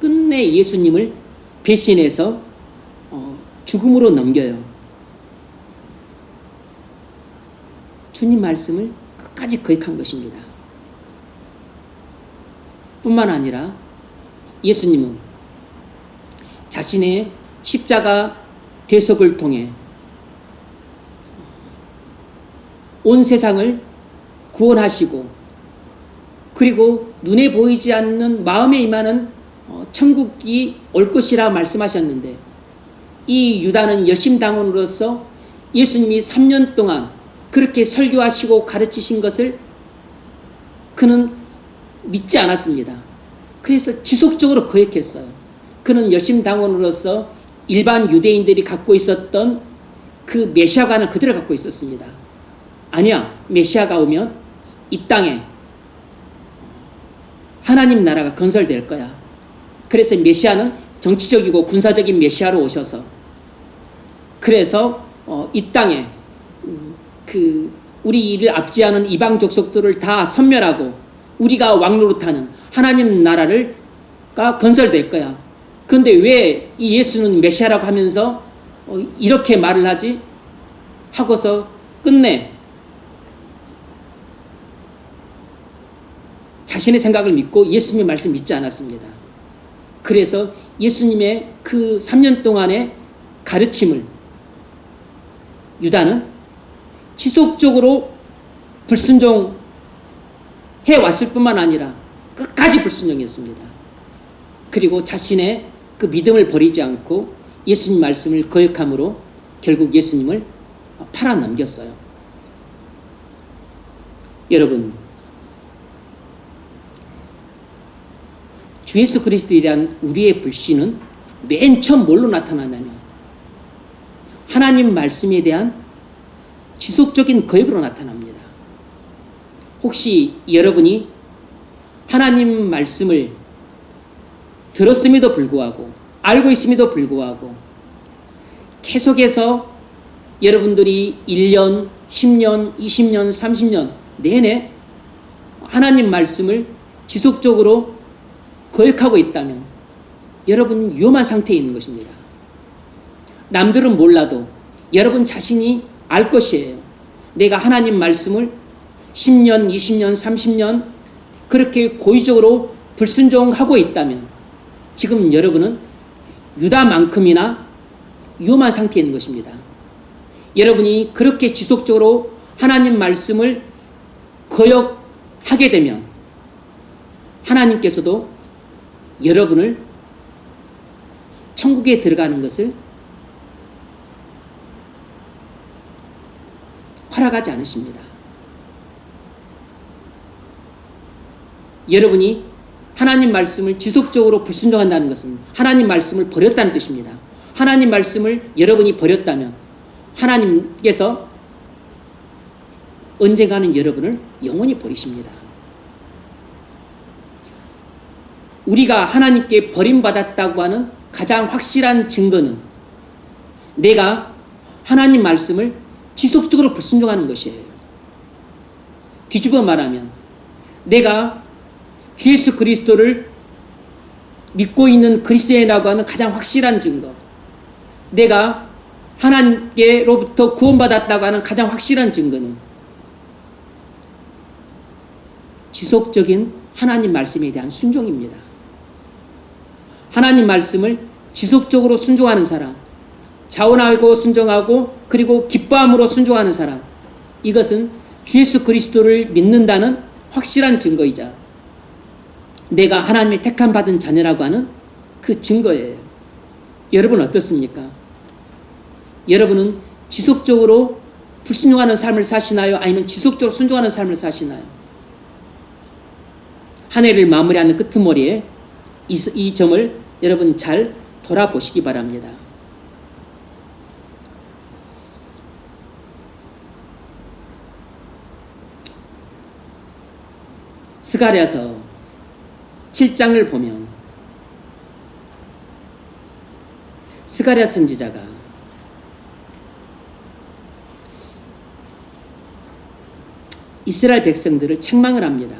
끝내 예수님을 배신해서 죽음으로 넘겨요. 주님 말씀을 끝까지 거역한 것입니다. 뿐만 아니라 예수님은 자신의 십자가 대속을 통해 온 세상을 구원하시고 그리고 눈에 보이지 않는 마음에 임하는 천국이 올 것이라 말씀하셨는데 이 유다는 열심당원으로서 예수님이 3년 동안 그렇게 설교하시고 가르치신 것을 그는 믿지 않았습니다. 그래서 지속적으로 거역했어요. 그는 열심당원으로서 일반 유대인들이 갖고 있었던 그 메시아관을 그대로 갖고 있었습니다. 아니야, 메시아가 오면 이 땅에 하나님 나라가 건설될 거야. 그래서 메시아는 정치적이고 군사적인 메시아로 오셔서 그래서 이 땅에 그 우리 이를 압제하는 이방 족속들을 다 섬멸하고 우리가 왕노릇하는 하나님 나라가 건설될 거야. 그런데 왜 이 예수는 메시아라고 하면서 이렇게 말을 하지? 하고서 끝내 자신의 생각을 믿고 예수님의 말씀 믿지 않았습니다. 그래서 예수님의 그 3년 동안의 가르침을 유다는 지속적으로 불순종해 왔을 뿐만 아니라 끝까지 불순종했습니다. 그리고 자신의 그 믿음을 버리지 않고 예수님 말씀을 거역함으로 결국 예수님을 팔아넘겼어요. 여러분, 주 예수 그리스도에 대한 우리의 불신은 맨 처음 뭘로 나타나냐면 하나님 말씀에 대한 지속적인 거역으로 나타납니다. 혹시 여러분이 하나님 말씀을 들었음에도 불구하고 알고 있음에도 불구하고 계속해서 여러분들이 1년, 10년, 20년, 30년 내내 하나님 말씀을 지속적으로 거역하고 있다면 여러분 위험한 상태에 있는 것입니다. 남들은 몰라도 여러분 자신이 알 것이에요. 내가 하나님 말씀을 10년, 20년, 30년 그렇게 고의적으로 불순종하고 있다면 지금 여러분은 유다만큼이나 위험한 상태에 있는 것입니다. 여러분이 그렇게 지속적으로 하나님 말씀을 거역하게 되면 하나님께서도 여러분을 천국에 들어가는 것을 허락하지 않으십니다. 여러분이 하나님 말씀을 지속적으로 불순종한다는 것은 하나님 말씀을 버렸다는 뜻입니다. 하나님 말씀을 여러분이 버렸다면 하나님께서 언젠가는 여러분을 영원히 버리십니다. 우리가 하나님께 버림받았다고 하는 가장 확실한 증거는 내가 하나님 말씀을 지속적으로 불순종하는 것이에요. 뒤집어 말하면 내가 주 예수 그리스도를 믿고 있는 그리스도인이라고 하는 가장 확실한 증거, 내가 하나님께로부터 구원받았다고 하는 가장 확실한 증거는 지속적인 하나님 말씀에 대한 순종입니다. 하나님 말씀을 지속적으로 순종하는 사람, 자원하고 순종하고 그리고 기뻐함으로 순종하는 사람, 이것은 주 예수 그리스도를 믿는다는 확실한 증거이자 내가 하나님의 택함 받은 자녀라고 하는 그 증거예요. 여러분 어떻습니까? 여러분은 지속적으로 불순종하는 삶을 사시나요? 아니면 지속적으로 순종하는 삶을 사시나요? 한 해를 마무리하는 끄트머리에 이 점을 여러분 잘 돌아보시기 바랍니다. 스가랴서 7장을 보면 스가랴 선지자가 이스라엘 백성들을 책망을 합니다.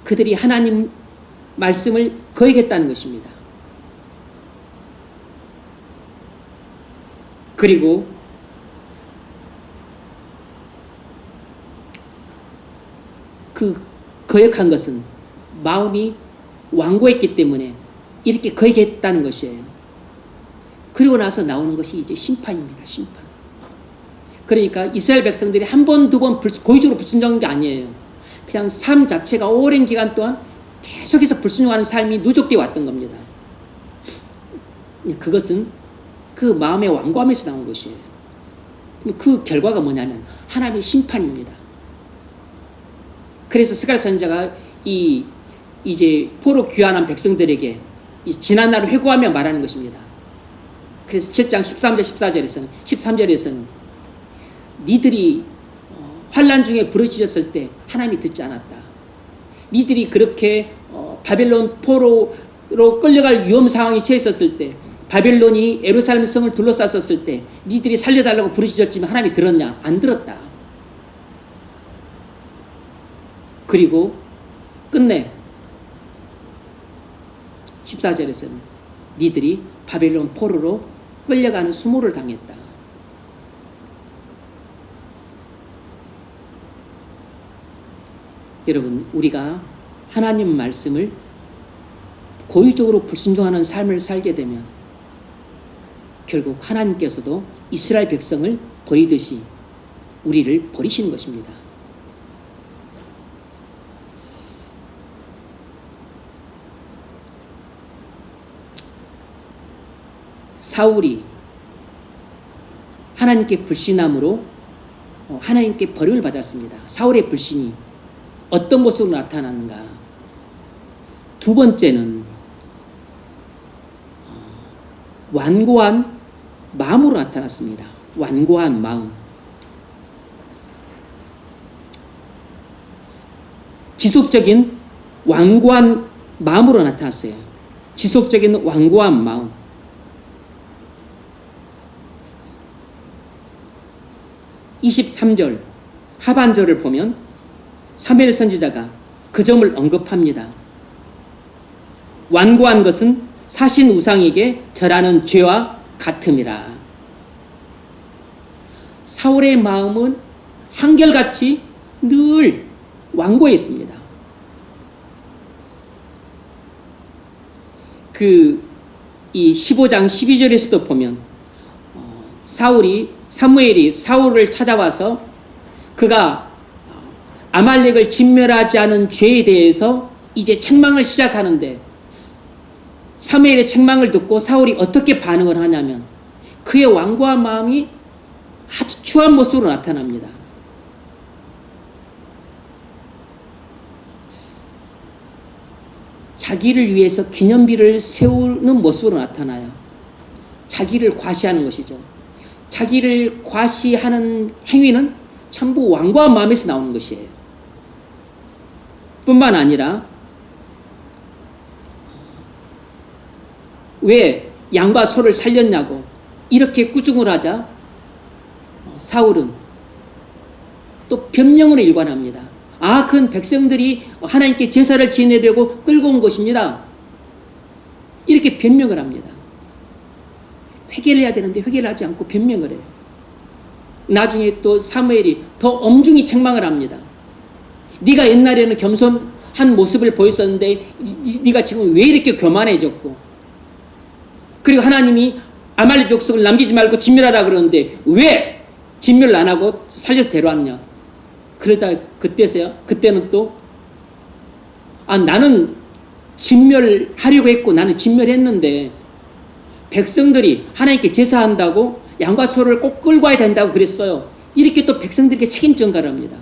그들이 하나님 말씀을 거역했다는 것입니다. 그리고 그 거역한 것은 마음이 완고했기 때문에 이렇게 거역했다는 것이에요. 그리고 나서 나오는 것이 이제 심판입니다. 심판. 그러니까 이스라엘 백성들이 한 번, 두 번 고의적으로 불순종한 게 아니에요. 그냥 삶 자체가 오랜 기간 동안 계속해서 불순종하는 삶이 누적되어 왔던 겁니다. 그것은 그 마음의 완고함에서 나온 것이에요. 그 결과가 뭐냐면 하나님의 심판입니다. 그래서 스가랴 선지자가 이제 포로 귀환한 백성들에게 이 지난 날을 회고하며 말하는 것입니다. 그래서 7장 13절 13절에서는 니들이 환난 중에 부르짖었을 때 하나님이 듣지 않았다. 니들이 그렇게 바벨론 포로로 끌려갈 위험 상황에 처했었을 때, 바벨론이 예루살렘 성을 둘러쌌었을 때 니들이 살려달라고 부르짖었지만 하나님이 들었냐? 안 들었다. 그리고 끝내 14절에서는 니들이 바벨론 포로로 끌려가는 수모를 당했다. 여러분, 우리가 하나님 말씀을 고의적으로 불순종하는 삶을 살게 되면 결국 하나님께서도 이스라엘 백성을 버리듯이 우리를 버리시는 것입니다. 사울이 하나님께 불신함으로 하나님께 버림을 받았습니다. 사울의 불신이 어떤 모습으로 나타났는가? 두 번째는 완고한 마음으로 나타났습니다. 완고한 마음. 지속적인 완고한 마음으로 나타났어요. 지속적인 완고한 마음. (23절) 하반절을 보면 사무엘 선지자가 그 점을 언급합니다. 완고한 것은 사신 우상에게 절하는 죄와 같음이라. 사울의 마음은 한결같이 늘 완고했습니다. 이 15장 12절에서도 보면 사무엘이 사울을 찾아와서 그가 아말렉을 진멸하지 않은 죄에 대해서 이제 책망을 시작하는데 사무엘의 책망을 듣고 사울이 어떻게 반응을 하냐면 그의 완고한 마음이 아주 추한 모습으로 나타납니다. 자기를 위해서 기념비를 세우는 모습으로 나타나요. 자기를 과시하는 것이죠. 자기를 과시하는 행위는 전부 완고한 마음에서 나오는 것이에요. 뿐만 아니라 왜 양과 소를 살렸냐고 이렇게 꾸중을 하자 사울은 또 변명으로 일관합니다. 그건 백성들이 하나님께 제사를 지내려고 끌고 온 것입니다. 이렇게 변명을 합니다. 회개를 해야 되는데 회개를 하지 않고 변명을 해요. 나중에 또 사무엘이 더 엄중히 책망을 합니다. 네가 옛날에는 겸손한 모습을 보였었는데 네가 지금 왜 이렇게 교만해졌고, 그리고 하나님이 아말렉 족속을 남기지 말고 진멸하라 그러는데 왜 진멸을 안 하고 살려서 데려왔냐. 그러자 그때는 또 나는 진멸하려고 했고 나는 진멸했는데 백성들이 하나님께 제사한다고 양과 소를 꼭 끌고 와야 된다고 그랬어요. 이렇게 또 백성들에게 책임 전가를 합니다.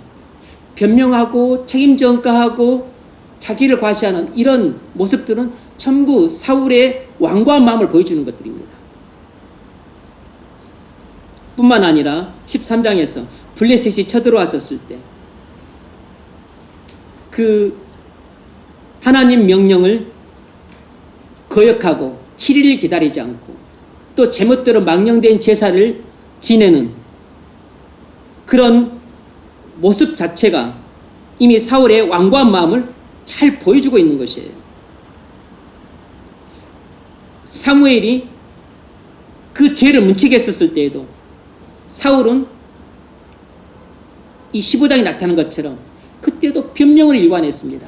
변명하고 책임 전가하고 자기를 과시하는 이런 모습들은 전부 사울의 완고한 마음을 보여주는 것들입니다. 뿐만 아니라 13장에서 블레셋이 쳐들어왔었을 때 그 하나님 명령을 거역하고 7일을 기다리지 않고 또 제멋대로 망령된 제사를 지내는 그런 모습 자체가 이미 사울의 완고한 마음을 잘 보여주고 있는 것이에요. 사무엘이 그 죄를 문책에 썼을 때에도 사울은 이 15장에 나타난 것처럼 그때도 변명을 일관했습니다.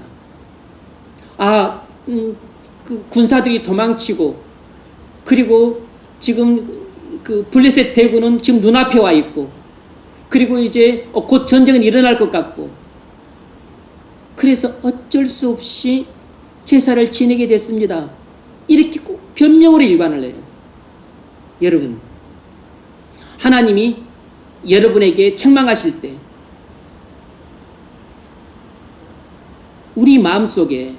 그 군사들이 도망치고 그리고 지금 그 블레셋 대군은 지금 눈앞에 와 있고 그리고 이제 곧 전쟁은 일어날 것 같고 그래서 어쩔 수 없이 제사를 지내게 됐습니다. 이렇게 꼭 변명으로 일관을 해요. 여러분, 하나님이 여러분에게 책망하실 때 우리 마음속에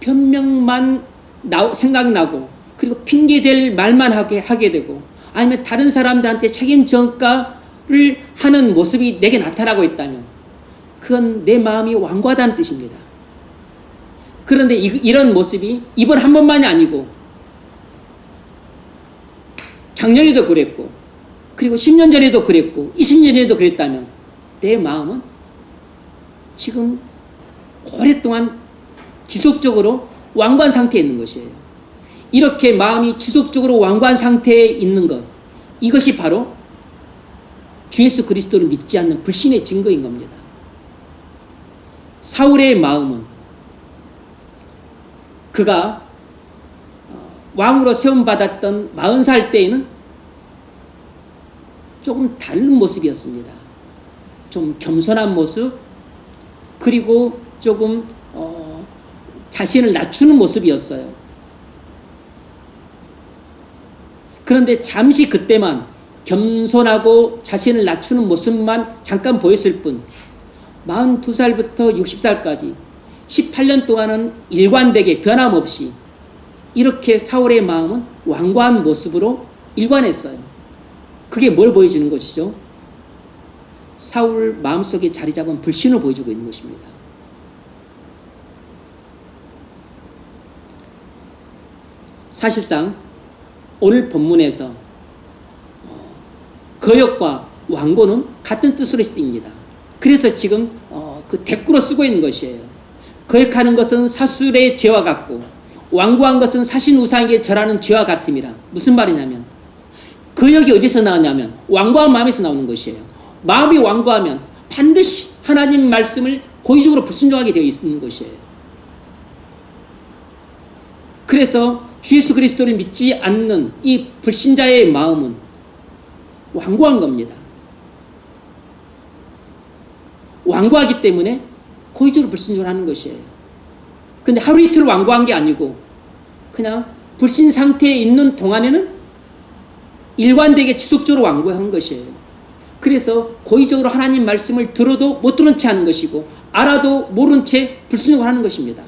변명만 생각나고 그리고 핑계댈 말만 하게 되고 아니면 다른 사람들한테 책임 전가를 하는 모습이 내게 나타나고 있다면 그건 내 마음이 완고하다는 뜻입니다. 그런데 이런 모습이 이번 한 번만이 아니고 작년에도 그랬고 그리고 10년 전에도 그랬고 20년 전에도 그랬다면 내 마음은 지금 오랫동안 지속적으로 완고한 상태에 있는 것이에요. 이렇게 마음이 지속적으로 완고한 상태에 있는 것, 이것이 바로 주 예수 그리스도를 믿지 않는 불신의 증거인 겁니다. 사울의 마음은 그가 왕으로 세움받았던 40살 때에는 조금 다른 모습이었습니다. 좀 겸손한 모습, 그리고 조금 자신을 낮추는 모습이었어요. 그런데 잠시 그때만 겸손하고 자신을 낮추는 모습만 잠깐 보였을 뿐 42살부터 60살까지 18년 동안은 일관되게 변함없이 이렇게 사울의 마음은 완고한 모습으로 일관했어요. 그게 뭘 보여주는 것이죠? 사울 마음속에 자리 잡은 불신을 보여주고 있는 것입니다. 사실상 오늘 본문에서 거역과 완고는 같은 뜻으로 쓰입니다. 그래서 지금 그 대꾸로 쓰고 있는 것이에요. 거역하는 것은 사술의 죄와 같고 완고한 것은 사신 우상에게 절하는 죄와 같음이라. 무슨 말이냐면 거역이 어디서 나오냐면 완고한 마음에서 나오는 것이에요. 마음이 완고하면 반드시 하나님 말씀을 고의적으로 불순종하게 되어 있는 것이에요. 그래서 주 예수 그리스도를 믿지 않는 이 불신자의 마음은 완고한 겁니다. 완고하기 때문에 고의적으로 불순종을 하는 것이에요. 근데 하루 이틀 완고한 게 아니고 그냥 불신 상태에 있는 동안에는 일관되게 지속적으로 완고한 것이에요. 그래서 고의적으로 하나님 말씀을 들어도 못 들은 채 하는 것이고 알아도 모른 채 불순종을 하는 것입니다.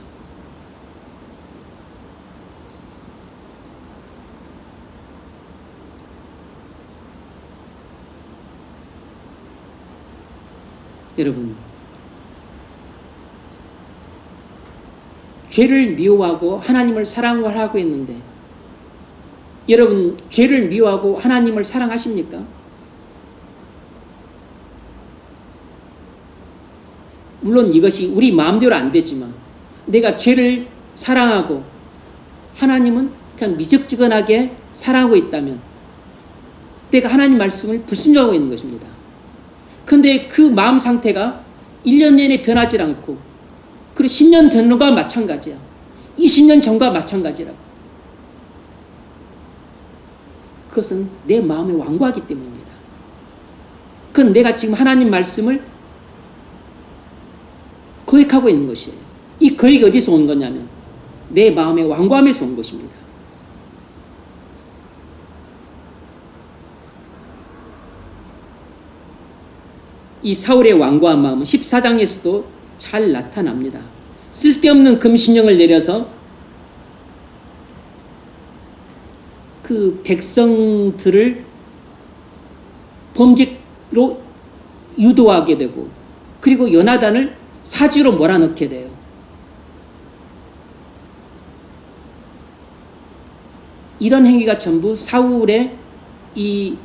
여러분, 죄를 미워하고 하나님을 사랑하고 있는데 여러분 죄를 미워하고 하나님을 사랑하십니까? 물론 이것이 우리 마음대로 안 되지만 내가 죄를 사랑하고 하나님은 그냥 미적지근하게 사랑하고 있다면 내가 하나님 말씀을 불순종하고 있는 것입니다. 그런데 그 마음 상태가 1년 내내 변하지 않고 그리고 10년 전과 마찬가지야. 20년 전과 마찬가지라고. 그것은 내 마음이 완고하기 때문입니다. 그건 내가 지금 하나님 말씀을 거역하고 있는 것이에요. 이 거역이 어디서 온 거냐면 내 마음의 완고함에서 온 것입니다. 이 사울의 완고한 마음은 14장에서도 잘 나타납니다. 쓸데없는 금신령을 내려서 그 백성들을 범죄로 유도하게 되고 그리고 요나단을 사지로 몰아넣게 돼요. 이런 행위가 전부 사울의 이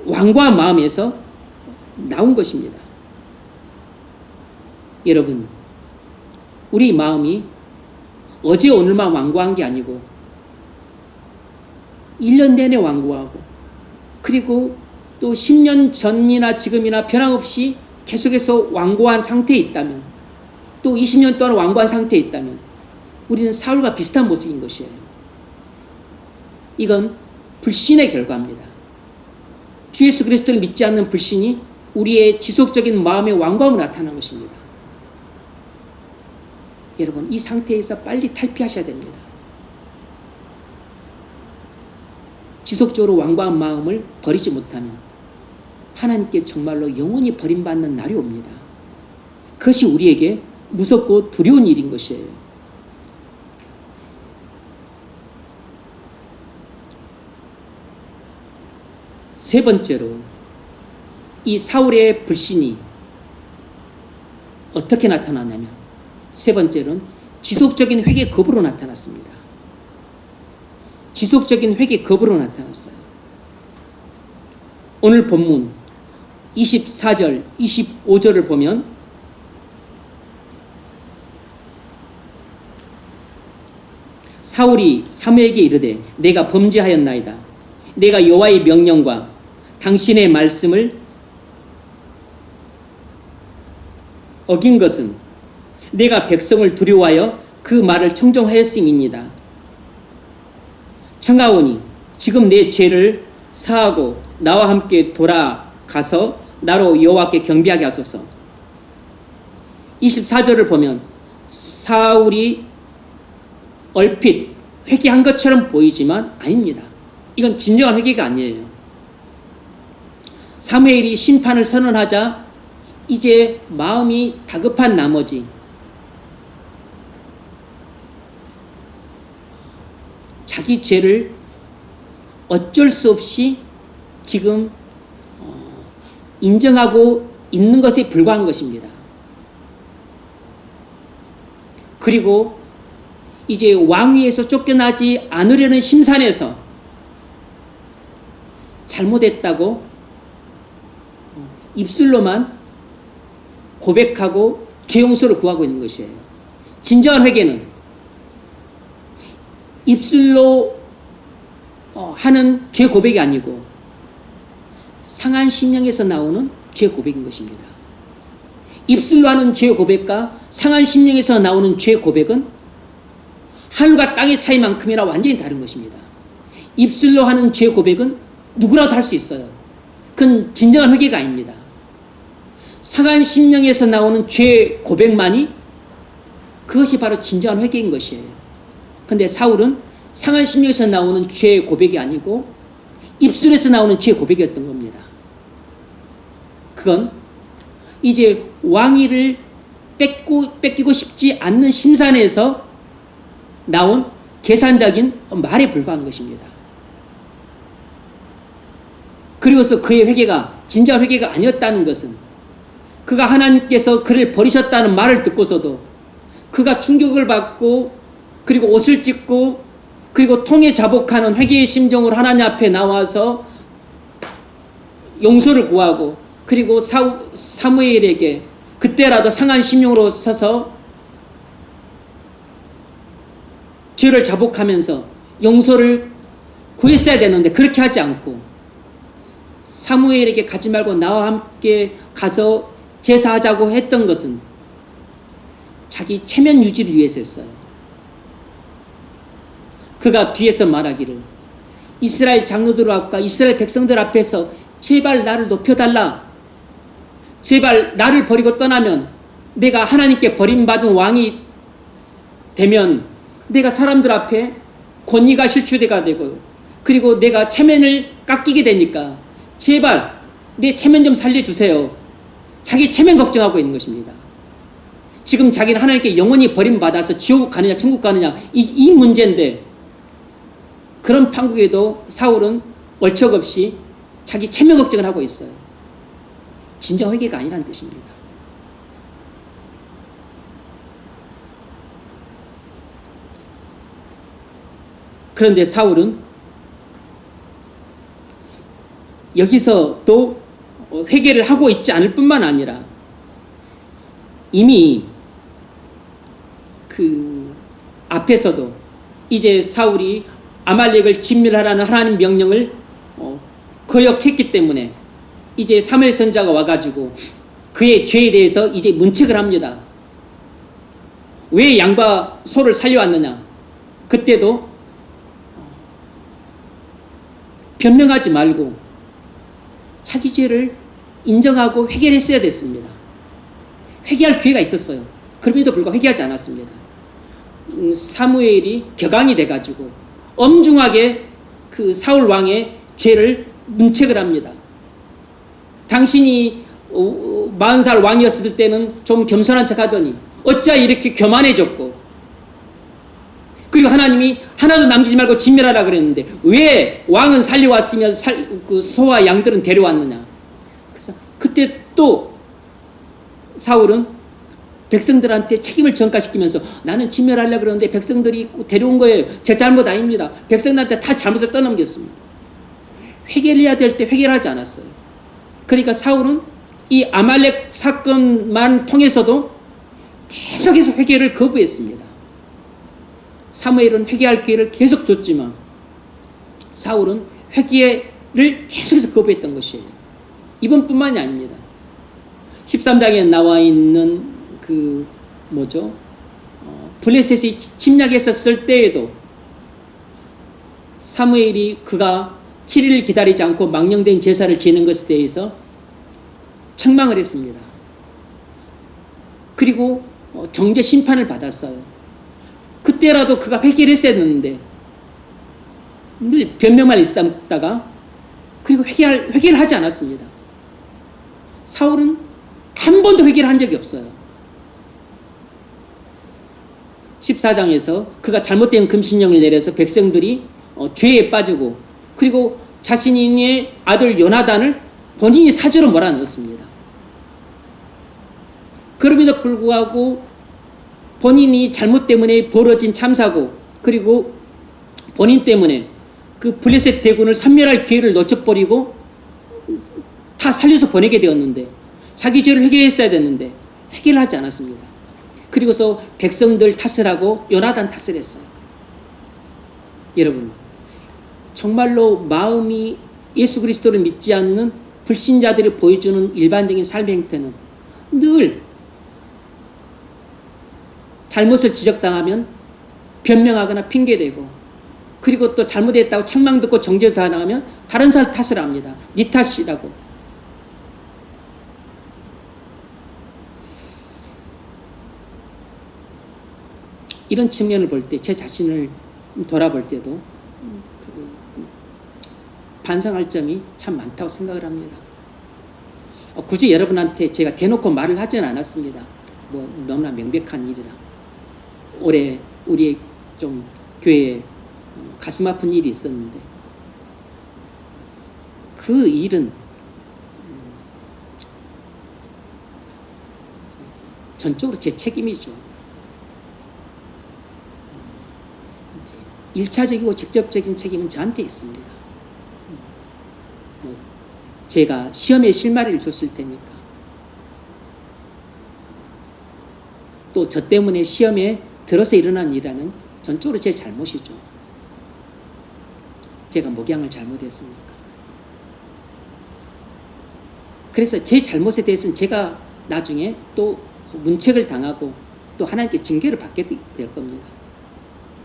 완고한 마음에서 나온 것입니다. 여러분, 우리 마음이 어제 오늘만 완고한 게 아니고 1년 내내 완고하고 그리고 또 10년 전이나 지금이나 변함없이 계속해서 완고한 상태에 있다면 또 20년 동안 완고한 상태에 있다면 우리는 사울과 비슷한 모습인 것이에요. 이건 불신의 결과입니다. 주 예수 그리스도를 믿지 않는 불신이 우리의 지속적인 마음의 완고함으로 나타나는 것입니다. 여러분, 이 상태에서 빨리 탈피하셔야 됩니다. 지속적으로 완고한 마음을 버리지 못하면 하나님께 정말로 영원히 버림받는 날이 옵니다. 그것이 우리에게 무섭고 두려운 일인 것이에요. 세 번째로 이 사울의 불신이 어떻게 나타나냐면 세 번째로는 지속적인 회개 거부로 나타났습니다. 지속적인 회개 거부로 나타났어요. 오늘 본문 24절, 25절을 보면 사울이 사무엘에게 이르되 내가 범죄하였나이다. 내가 여호와의 명령과 당신의 말씀을 어긴 것은 내가 백성을 두려워하여 그 말을 청종하였음이니이다. 청하오니 지금 내 죄를 사하고 나와 함께 돌아가서 나로 여호와께 경배하게 하소서. 24절을 보면 사울이 얼핏 회개한 것처럼 보이지만 아닙니다. 이건 진정한 회개가 아니에요. 사무엘이 심판을 선언하자 이제 마음이 다급한 나머지 자기 죄를 어쩔 수 없이 지금 인정하고 있는 것에 불과한 것입니다. 그리고 이제 왕위에서 쫓겨나지 않으려는 심산에서 잘못했다고 입술로만 고백하고 죄 용서를 구하고 있는 것이에요. 진정한 회개는 입술로 하는 죄 고백이 아니고 상한 심령에서 나오는 죄 고백인 것입니다. 입술로 하는 죄 고백과 상한 심령에서 나오는 죄 고백은 하늘과 땅의 차이만큼이나 완전히 다른 것입니다. 입술로 하는 죄 고백은 누구라도 할 수 있어요. 그건 진정한 회개가 아닙니다. 상한 심령에서 나오는 죄 고백만이 그것이 바로 진정한 회개인 것이에요. 그런데 사울은 상한 심령에서 나오는 죄 고백이 아니고 입술에서 나오는 죄 고백이었던 겁니다. 그건 이제 왕위를 뺏기고 싶지 않는 심산에서 나온 계산적인 말에 불과한 것입니다. 그리고서 그의 회개가 진짜 회개가 아니었다는 것은 그가 하나님께서 그를 버리셨다는 말을 듣고서도 그가 충격을 받고 그리고 옷을 찢고 그리고 통에 자복하는 회개의 심정으로 하나님 앞에 나와서 용서를 구하고 그리고 사무엘에게 그때라도 상한 심령으로 서서 죄를 자복하면서 용서를 구했어야 되는데 그렇게 하지 않고 사무엘에게 가지 말고 나와 함께 가서 제사하자고 했던 것은 자기 체면 유지를 위해서였어요. 그가 뒤에서 말하기를 이스라엘 장로들 앞과 이스라엘 백성들 앞에서 제발 나를 높여달라. 제발 나를 버리고 떠나면 내가 하나님께 버림받은 왕이 되면 내가 사람들 앞에 권위가 실추가 되고 그리고 내가 체면을 깎이게 되니까 제발 내 체면 좀 살려주세요. 자기 체면 걱정하고 있는 것입니다. 지금 자기는 하나님께 영원히 버림받아서 지옥 가느냐 천국 가느냐 이 문제인데 그런 판국에도 사울은 얼척없이 자기 체면 걱정을 하고 있어요. 진정 회개가 아니라는 뜻입니다. 그런데 사울은 여기서 또 회개를 하고 있지 않을 뿐만 아니라 이미 그 앞에서도 이제 사울이 아말렉을 진멸하라는 하나님 명령을 거역했기 때문에 이제 사무엘 선지자가 와가지고 그의 죄에 대해서 이제 문책을 합니다. 왜 양과 소를 살려왔느냐? 그때도 변명하지 말고 자기 죄를 인정하고 회개를 했어야 됐습니다. 회개할 기회가 있었어요. 그럼에도 불구하고 회개하지 않았습니다. 사무엘이 격앙이 돼가지고 엄중하게 그 사울 왕의 죄를 문책을 합니다. 당신이 40살 왕이었을 때는 좀 겸손한 척 하더니 어찌 이렇게 교만해졌고 그리고 하나님이 하나도 남기지 말고 진멸하라 그랬는데 왜 왕은 살려왔으며 그 소와 양들은 데려왔느냐. 그래서 그때 또 사울은 백성들한테 책임을 전가시키면서 나는 진멸하려고 그러는데 백성들이 데려온 거예요. 제 잘못 아닙니다. 백성들한테 다 잘못을 떠넘겼습니다. 회개를 해야 될 때 회개를 하지 않았어요. 그러니까 사울은 이 아말렉 사건만 통해서도 계속해서 회개를 거부했습니다. 사무엘은 회개할 기회를 계속 줬지만 사울은 회개를 계속해서 거부했던 것이에요. 이번뿐만이 아닙니다. 13장에 나와 있는 그 블레셋이 침략했었을 때에도 사무엘이 그가 7일을 기다리지 않고 망령된 제사를 지는 것에 대해서 책망을 했습니다. 그리고 정죄 심판을 받았어요. 그때라도 그가 회개를 했었는데 늘 변명만 있었다가 그리고 회개를 하지 않았습니다. 사울은 한 번도 회개를 한 적이 없어요. 14장에서 그가 잘못된 금신령을 내려서 백성들이 죄에 빠지고 그리고 자신의 아들 요나단을 본인이 사주로 몰아넣었습니다. 그럼에도 불구하고 본인이 잘못 때문에 벌어진 참사고 그리고 본인 때문에 그 블레셋 대군을 섬멸할 기회를 놓쳐버리고 다 살려서 보내게 되었는데 자기 죄를 회개했어야 됐는데 회개를 하지 않았습니다. 그리고서 백성들 탓을 하고 요나단 탓을 했어요. 여러분 정말로 마음이 예수 그리스도를 믿지 않는 불신자들이 보여주는 일반적인 삶의 행태는 늘 잘못을 지적당하면 변명하거나 핑계대고 그리고 또 잘못했다고 책망 듣고 정죄를 당하면 다른 사람 탓을 합니다. 네 탓이라고. 이런 측면을 볼 때 제 자신을 돌아볼 때도 반성할 점이 참 많다고 생각을 합니다. 굳이 여러분한테 제가 대놓고 말을 하지는 않았습니다. 너무나 명백한 일이라. 올해 우리 좀 교회에 가슴 아픈 일이 있었는데 그 일은 전적으로 제 책임이죠. 1차적이고 직접적인 책임은 저한테 있습니다. 제가 시험에 실마리를 줬을 테니까 또 저 때문에 시험에 들어서 일어난 일이라는 전적으로 제 잘못이죠. 제가 목양을 잘못했으니까. 그래서 제 잘못에 대해서는 제가 나중에 또 문책을 당하고 또 하나님께 징계를 받게 될 겁니다.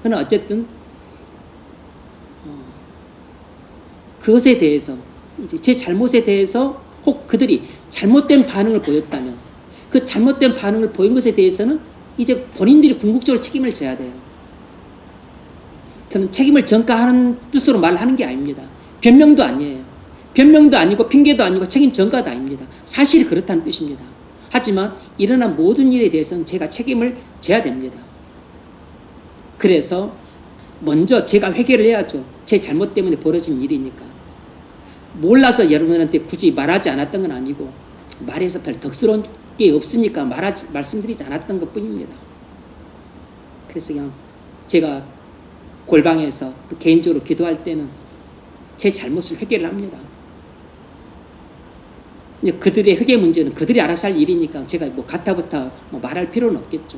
그러나 어쨌든 그것에 대해서 이제 제 잘못에 대해서 혹 그들이 잘못된 반응을 보였다면 그 잘못된 반응을 보인 것에 대해서는 이제 본인들이 궁극적으로 책임을 져야 돼요. 저는 책임을 전가하는 뜻으로 말하는 게 아닙니다. 변명도 아니에요. 변명도 아니고 핑계도 아니고 책임 전가도 아닙니다. 사실이 그렇다는 뜻입니다. 하지만 일어난 모든 일에 대해서는 제가 책임을 져야 됩니다. 그래서 먼저 제가 회개를 해야죠. 제 잘못 때문에 벌어진 일이니까. 몰라서 여러분한테 굳이 말하지 않았던 건 아니고 말해서 별 덕스러운 게 없으니까 말씀드리지 않았던 것 뿐입니다. 그래서 그냥 제가 골방에서 또 개인적으로 기도할 때는 제 잘못을 회개를 합니다. 그들의 회개 문제는 그들이 알아서 할 일이니까 제가 뭐 가타부타 뭐 말할 필요는 없겠죠.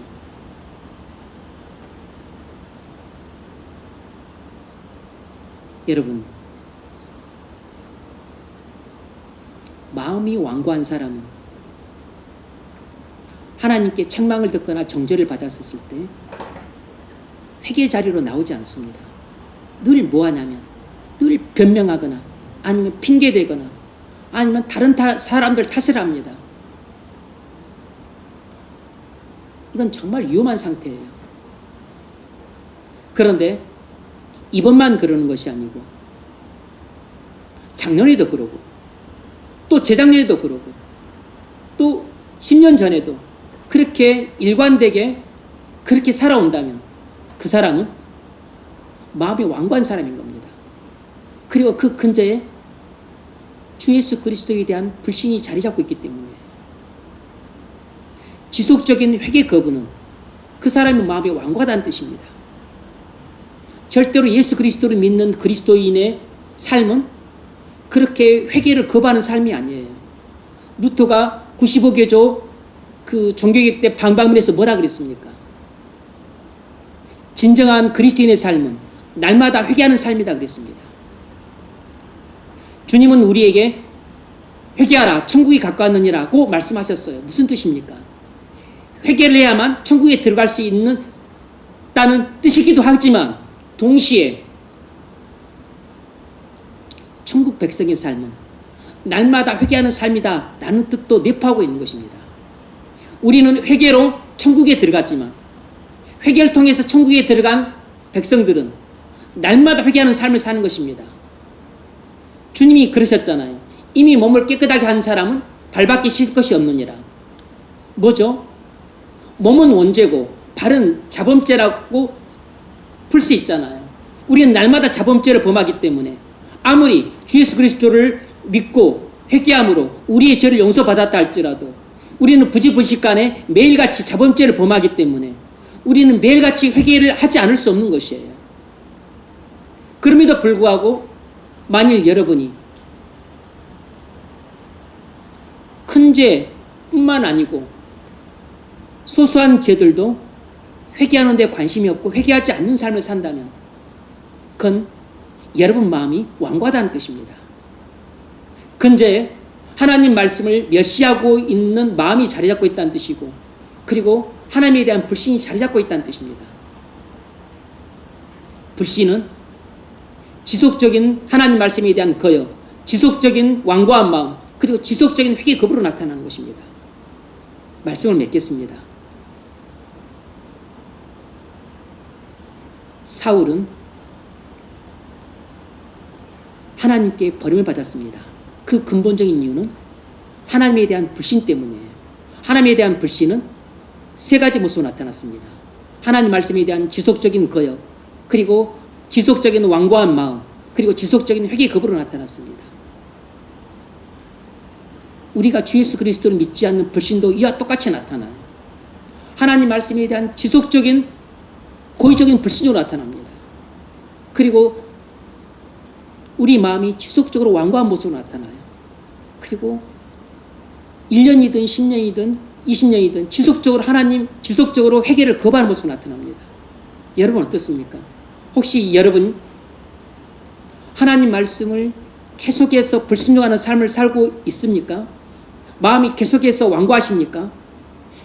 여러분, 마음이 완고한 사람은 하나님께 책망을 듣거나 정죄를 받았었을 때 회개 자리로 나오지 않습니다. 늘 뭐 하냐면 늘 변명하거나 아니면 핑계대거나 아니면 다른 사람들 탓을 합니다. 이건 정말 위험한 상태예요. 그런데 이번만 그러는 것이 아니고 작년에도 그러고 또 재작년에도 그러고 또 10년 전에도 그렇게 일관되게 그렇게 살아온다면 그 사람은 마음이 완고한 사람인 겁니다. 그리고 그 근저에 주 예수 그리스도에 대한 불신이 자리 잡고 있기 때문에 지속적인 회개 거부는 그 사람의 마음이 완고하다는 뜻입니다. 절대로 예수 그리스도를 믿는 그리스도인의 삶은 그렇게 회개를 거부하는 삶이 아니에요. 루터가 95개조 그 종교개혁 때 방방문에서 뭐라 그랬습니까? 진정한 그리스도인의 삶은 날마다 회개하는 삶이다 그랬습니다. 주님은 우리에게 회개하라 천국이 가까웠느니라고 말씀하셨어요. 무슨 뜻입니까? 회개를 해야만 천국에 들어갈 수 있는 다는 뜻이기도 하지만 동시에 천국 백성의 삶은 날마다 회개하는 삶이다 라는 뜻도 내포하고 있는 것입니다. 우리는 회개로 천국에 들어갔지만 회개를 통해서 천국에 들어간 백성들은 날마다 회개하는 삶을 사는 것입니다. 주님이 그러셨잖아요. 이미 몸을 깨끗하게 한 사람은 발밖에 씻을 것이 없느니라. 뭐죠? 몸은 원죄고 발은 자범죄라고 풀 수 있잖아요. 우리는 날마다 자범죄를 범하기 때문에 아무리 주 예수 그리스도를 믿고 회개함으로 우리의 죄를 용서받았다 할지라도 우리는 부지불식간에 매일같이 자범죄를 범하기 때문에 우리는 매일같이 회개를 하지 않을 수 없는 것이에요. 그럼에도 불구하고 만일 여러분이 큰 죄뿐만 아니고 소소한 죄들도 회개하는 데 관심이 없고 회개하지 않는 삶을 산다면 그건 여러분 마음이 완고하다는 뜻입니다. 근저에 하나님 말씀을 멸시하고 있는 마음이 자리 잡고 있다는 뜻이고 그리고 하나님에 대한 불신이 자리 잡고 있다는 뜻입니다. 불신은 지속적인 하나님 말씀에 대한 거역, 지속적인 완고한 마음, 그리고 지속적인 회개 거부로 나타나는 것입니다. 말씀을 맺겠습니다. 사울은 하나님께 버림을 받았습니다. 그 근본적인 이유는 하나님에 대한 불신 때문이에요. 하나님에 대한 불신은 세 가지 모습으로 나타났습니다. 하나님 말씀에 대한 지속적인 거역, 그리고 지속적인 완고한 마음, 그리고 지속적인 회개 거부로 나타났습니다. 우리가 주 예수 그리스도를 믿지 않는 불신도 이와 똑같이 나타나요. 하나님 말씀에 대한 지속적인 고의적인 불신으로 나타납니다. 그리고 우리 마음이 지속적으로 완고한 모습으로 나타나요. 그리고 1년이든 10년이든 20년이든 지속적으로 회개를 거부하는 모습으로 나타납니다. 여러분 어떻습니까? 혹시 여러분 하나님 말씀을 계속해서 불순종하는 삶을 살고 있습니까? 마음이 계속해서 완고하십니까?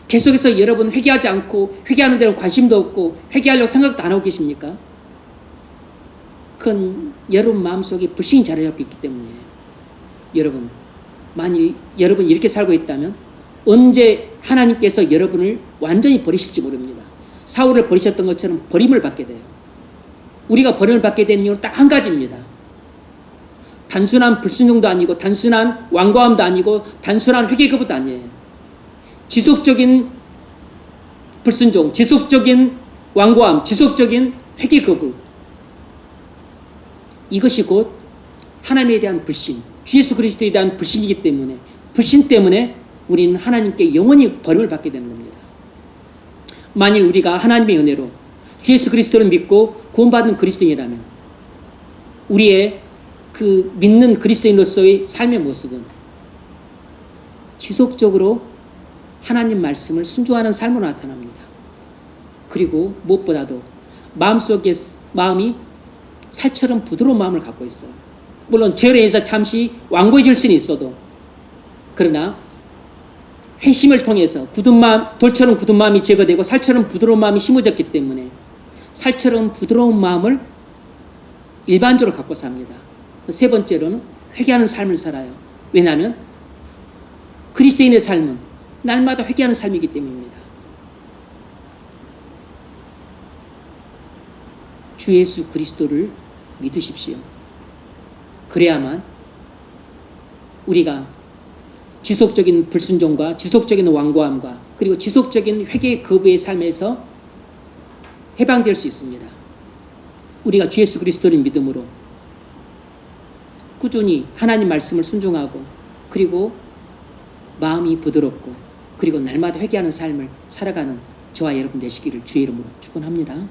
계속해서 여러분 회개하지 않고 회개하는 데는 관심도 없고 회개하려고 생각도 안 하고 계십니까? 그건 여러분 마음속에 불신이 자리 잡고 있기 때문이에요. 여러분, 만일 여러분이 이렇게 살고 있다면 언제 하나님께서 여러분을 완전히 버리실지 모릅니다. 사울을 버리셨던 것처럼 버림을 받게 돼요. 우리가 버림을 받게 되는 이유는 딱 한 가지입니다. 단순한 불순종도 아니고 단순한 완고함도 아니고 단순한 회개 거부도 아니에요. 지속적인 불순종, 지속적인 완고함, 지속적인 회개 거부. 이것이 곧 하나님에 대한 불신, 주 예수 그리스도에 대한 불신이기 때문에 불신 때문에 우리는 하나님께 영원히 버림을 받게 되는 겁니다. 만일 우리가 하나님의 은혜로 주 예수 그리스도를 믿고 구원받은 그리스도인이라면 우리의 그 믿는 그리스도인으로서의 삶의 모습은 지속적으로 하나님 말씀을 순종하는 삶으로 나타납니다. 그리고 무엇보다도 마음이 살처럼 부드러운 마음을 갖고 있어요. 물론 죄로 인해서 잠시 완고해질 수는 있어도 그러나 회심을 통해서 돌처럼 굳은 마음이 제거되고 살처럼 부드러운 마음이 심어졌기 때문에 살처럼 부드러운 마음을 일반적으로 갖고 삽니다. 세 번째로는 회개하는 삶을 살아요. 왜냐하면 그리스도인의 삶은 날마다 회개하는 삶이기 때문입니다. 주 예수 그리스도를 믿으십시오. 그래야만 우리가 지속적인 불순종과 지속적인 완고함과 그리고 지속적인 회개 거부의 삶에서 해방될 수 있습니다. 우리가 주 예수 그리스도를 믿음으로 꾸준히 하나님 말씀을 순종하고 그리고 마음이 부드럽고 그리고 날마다 회개하는 삶을 살아가는 저와 여러분 되시기를 주의 이름으로 축원합니다.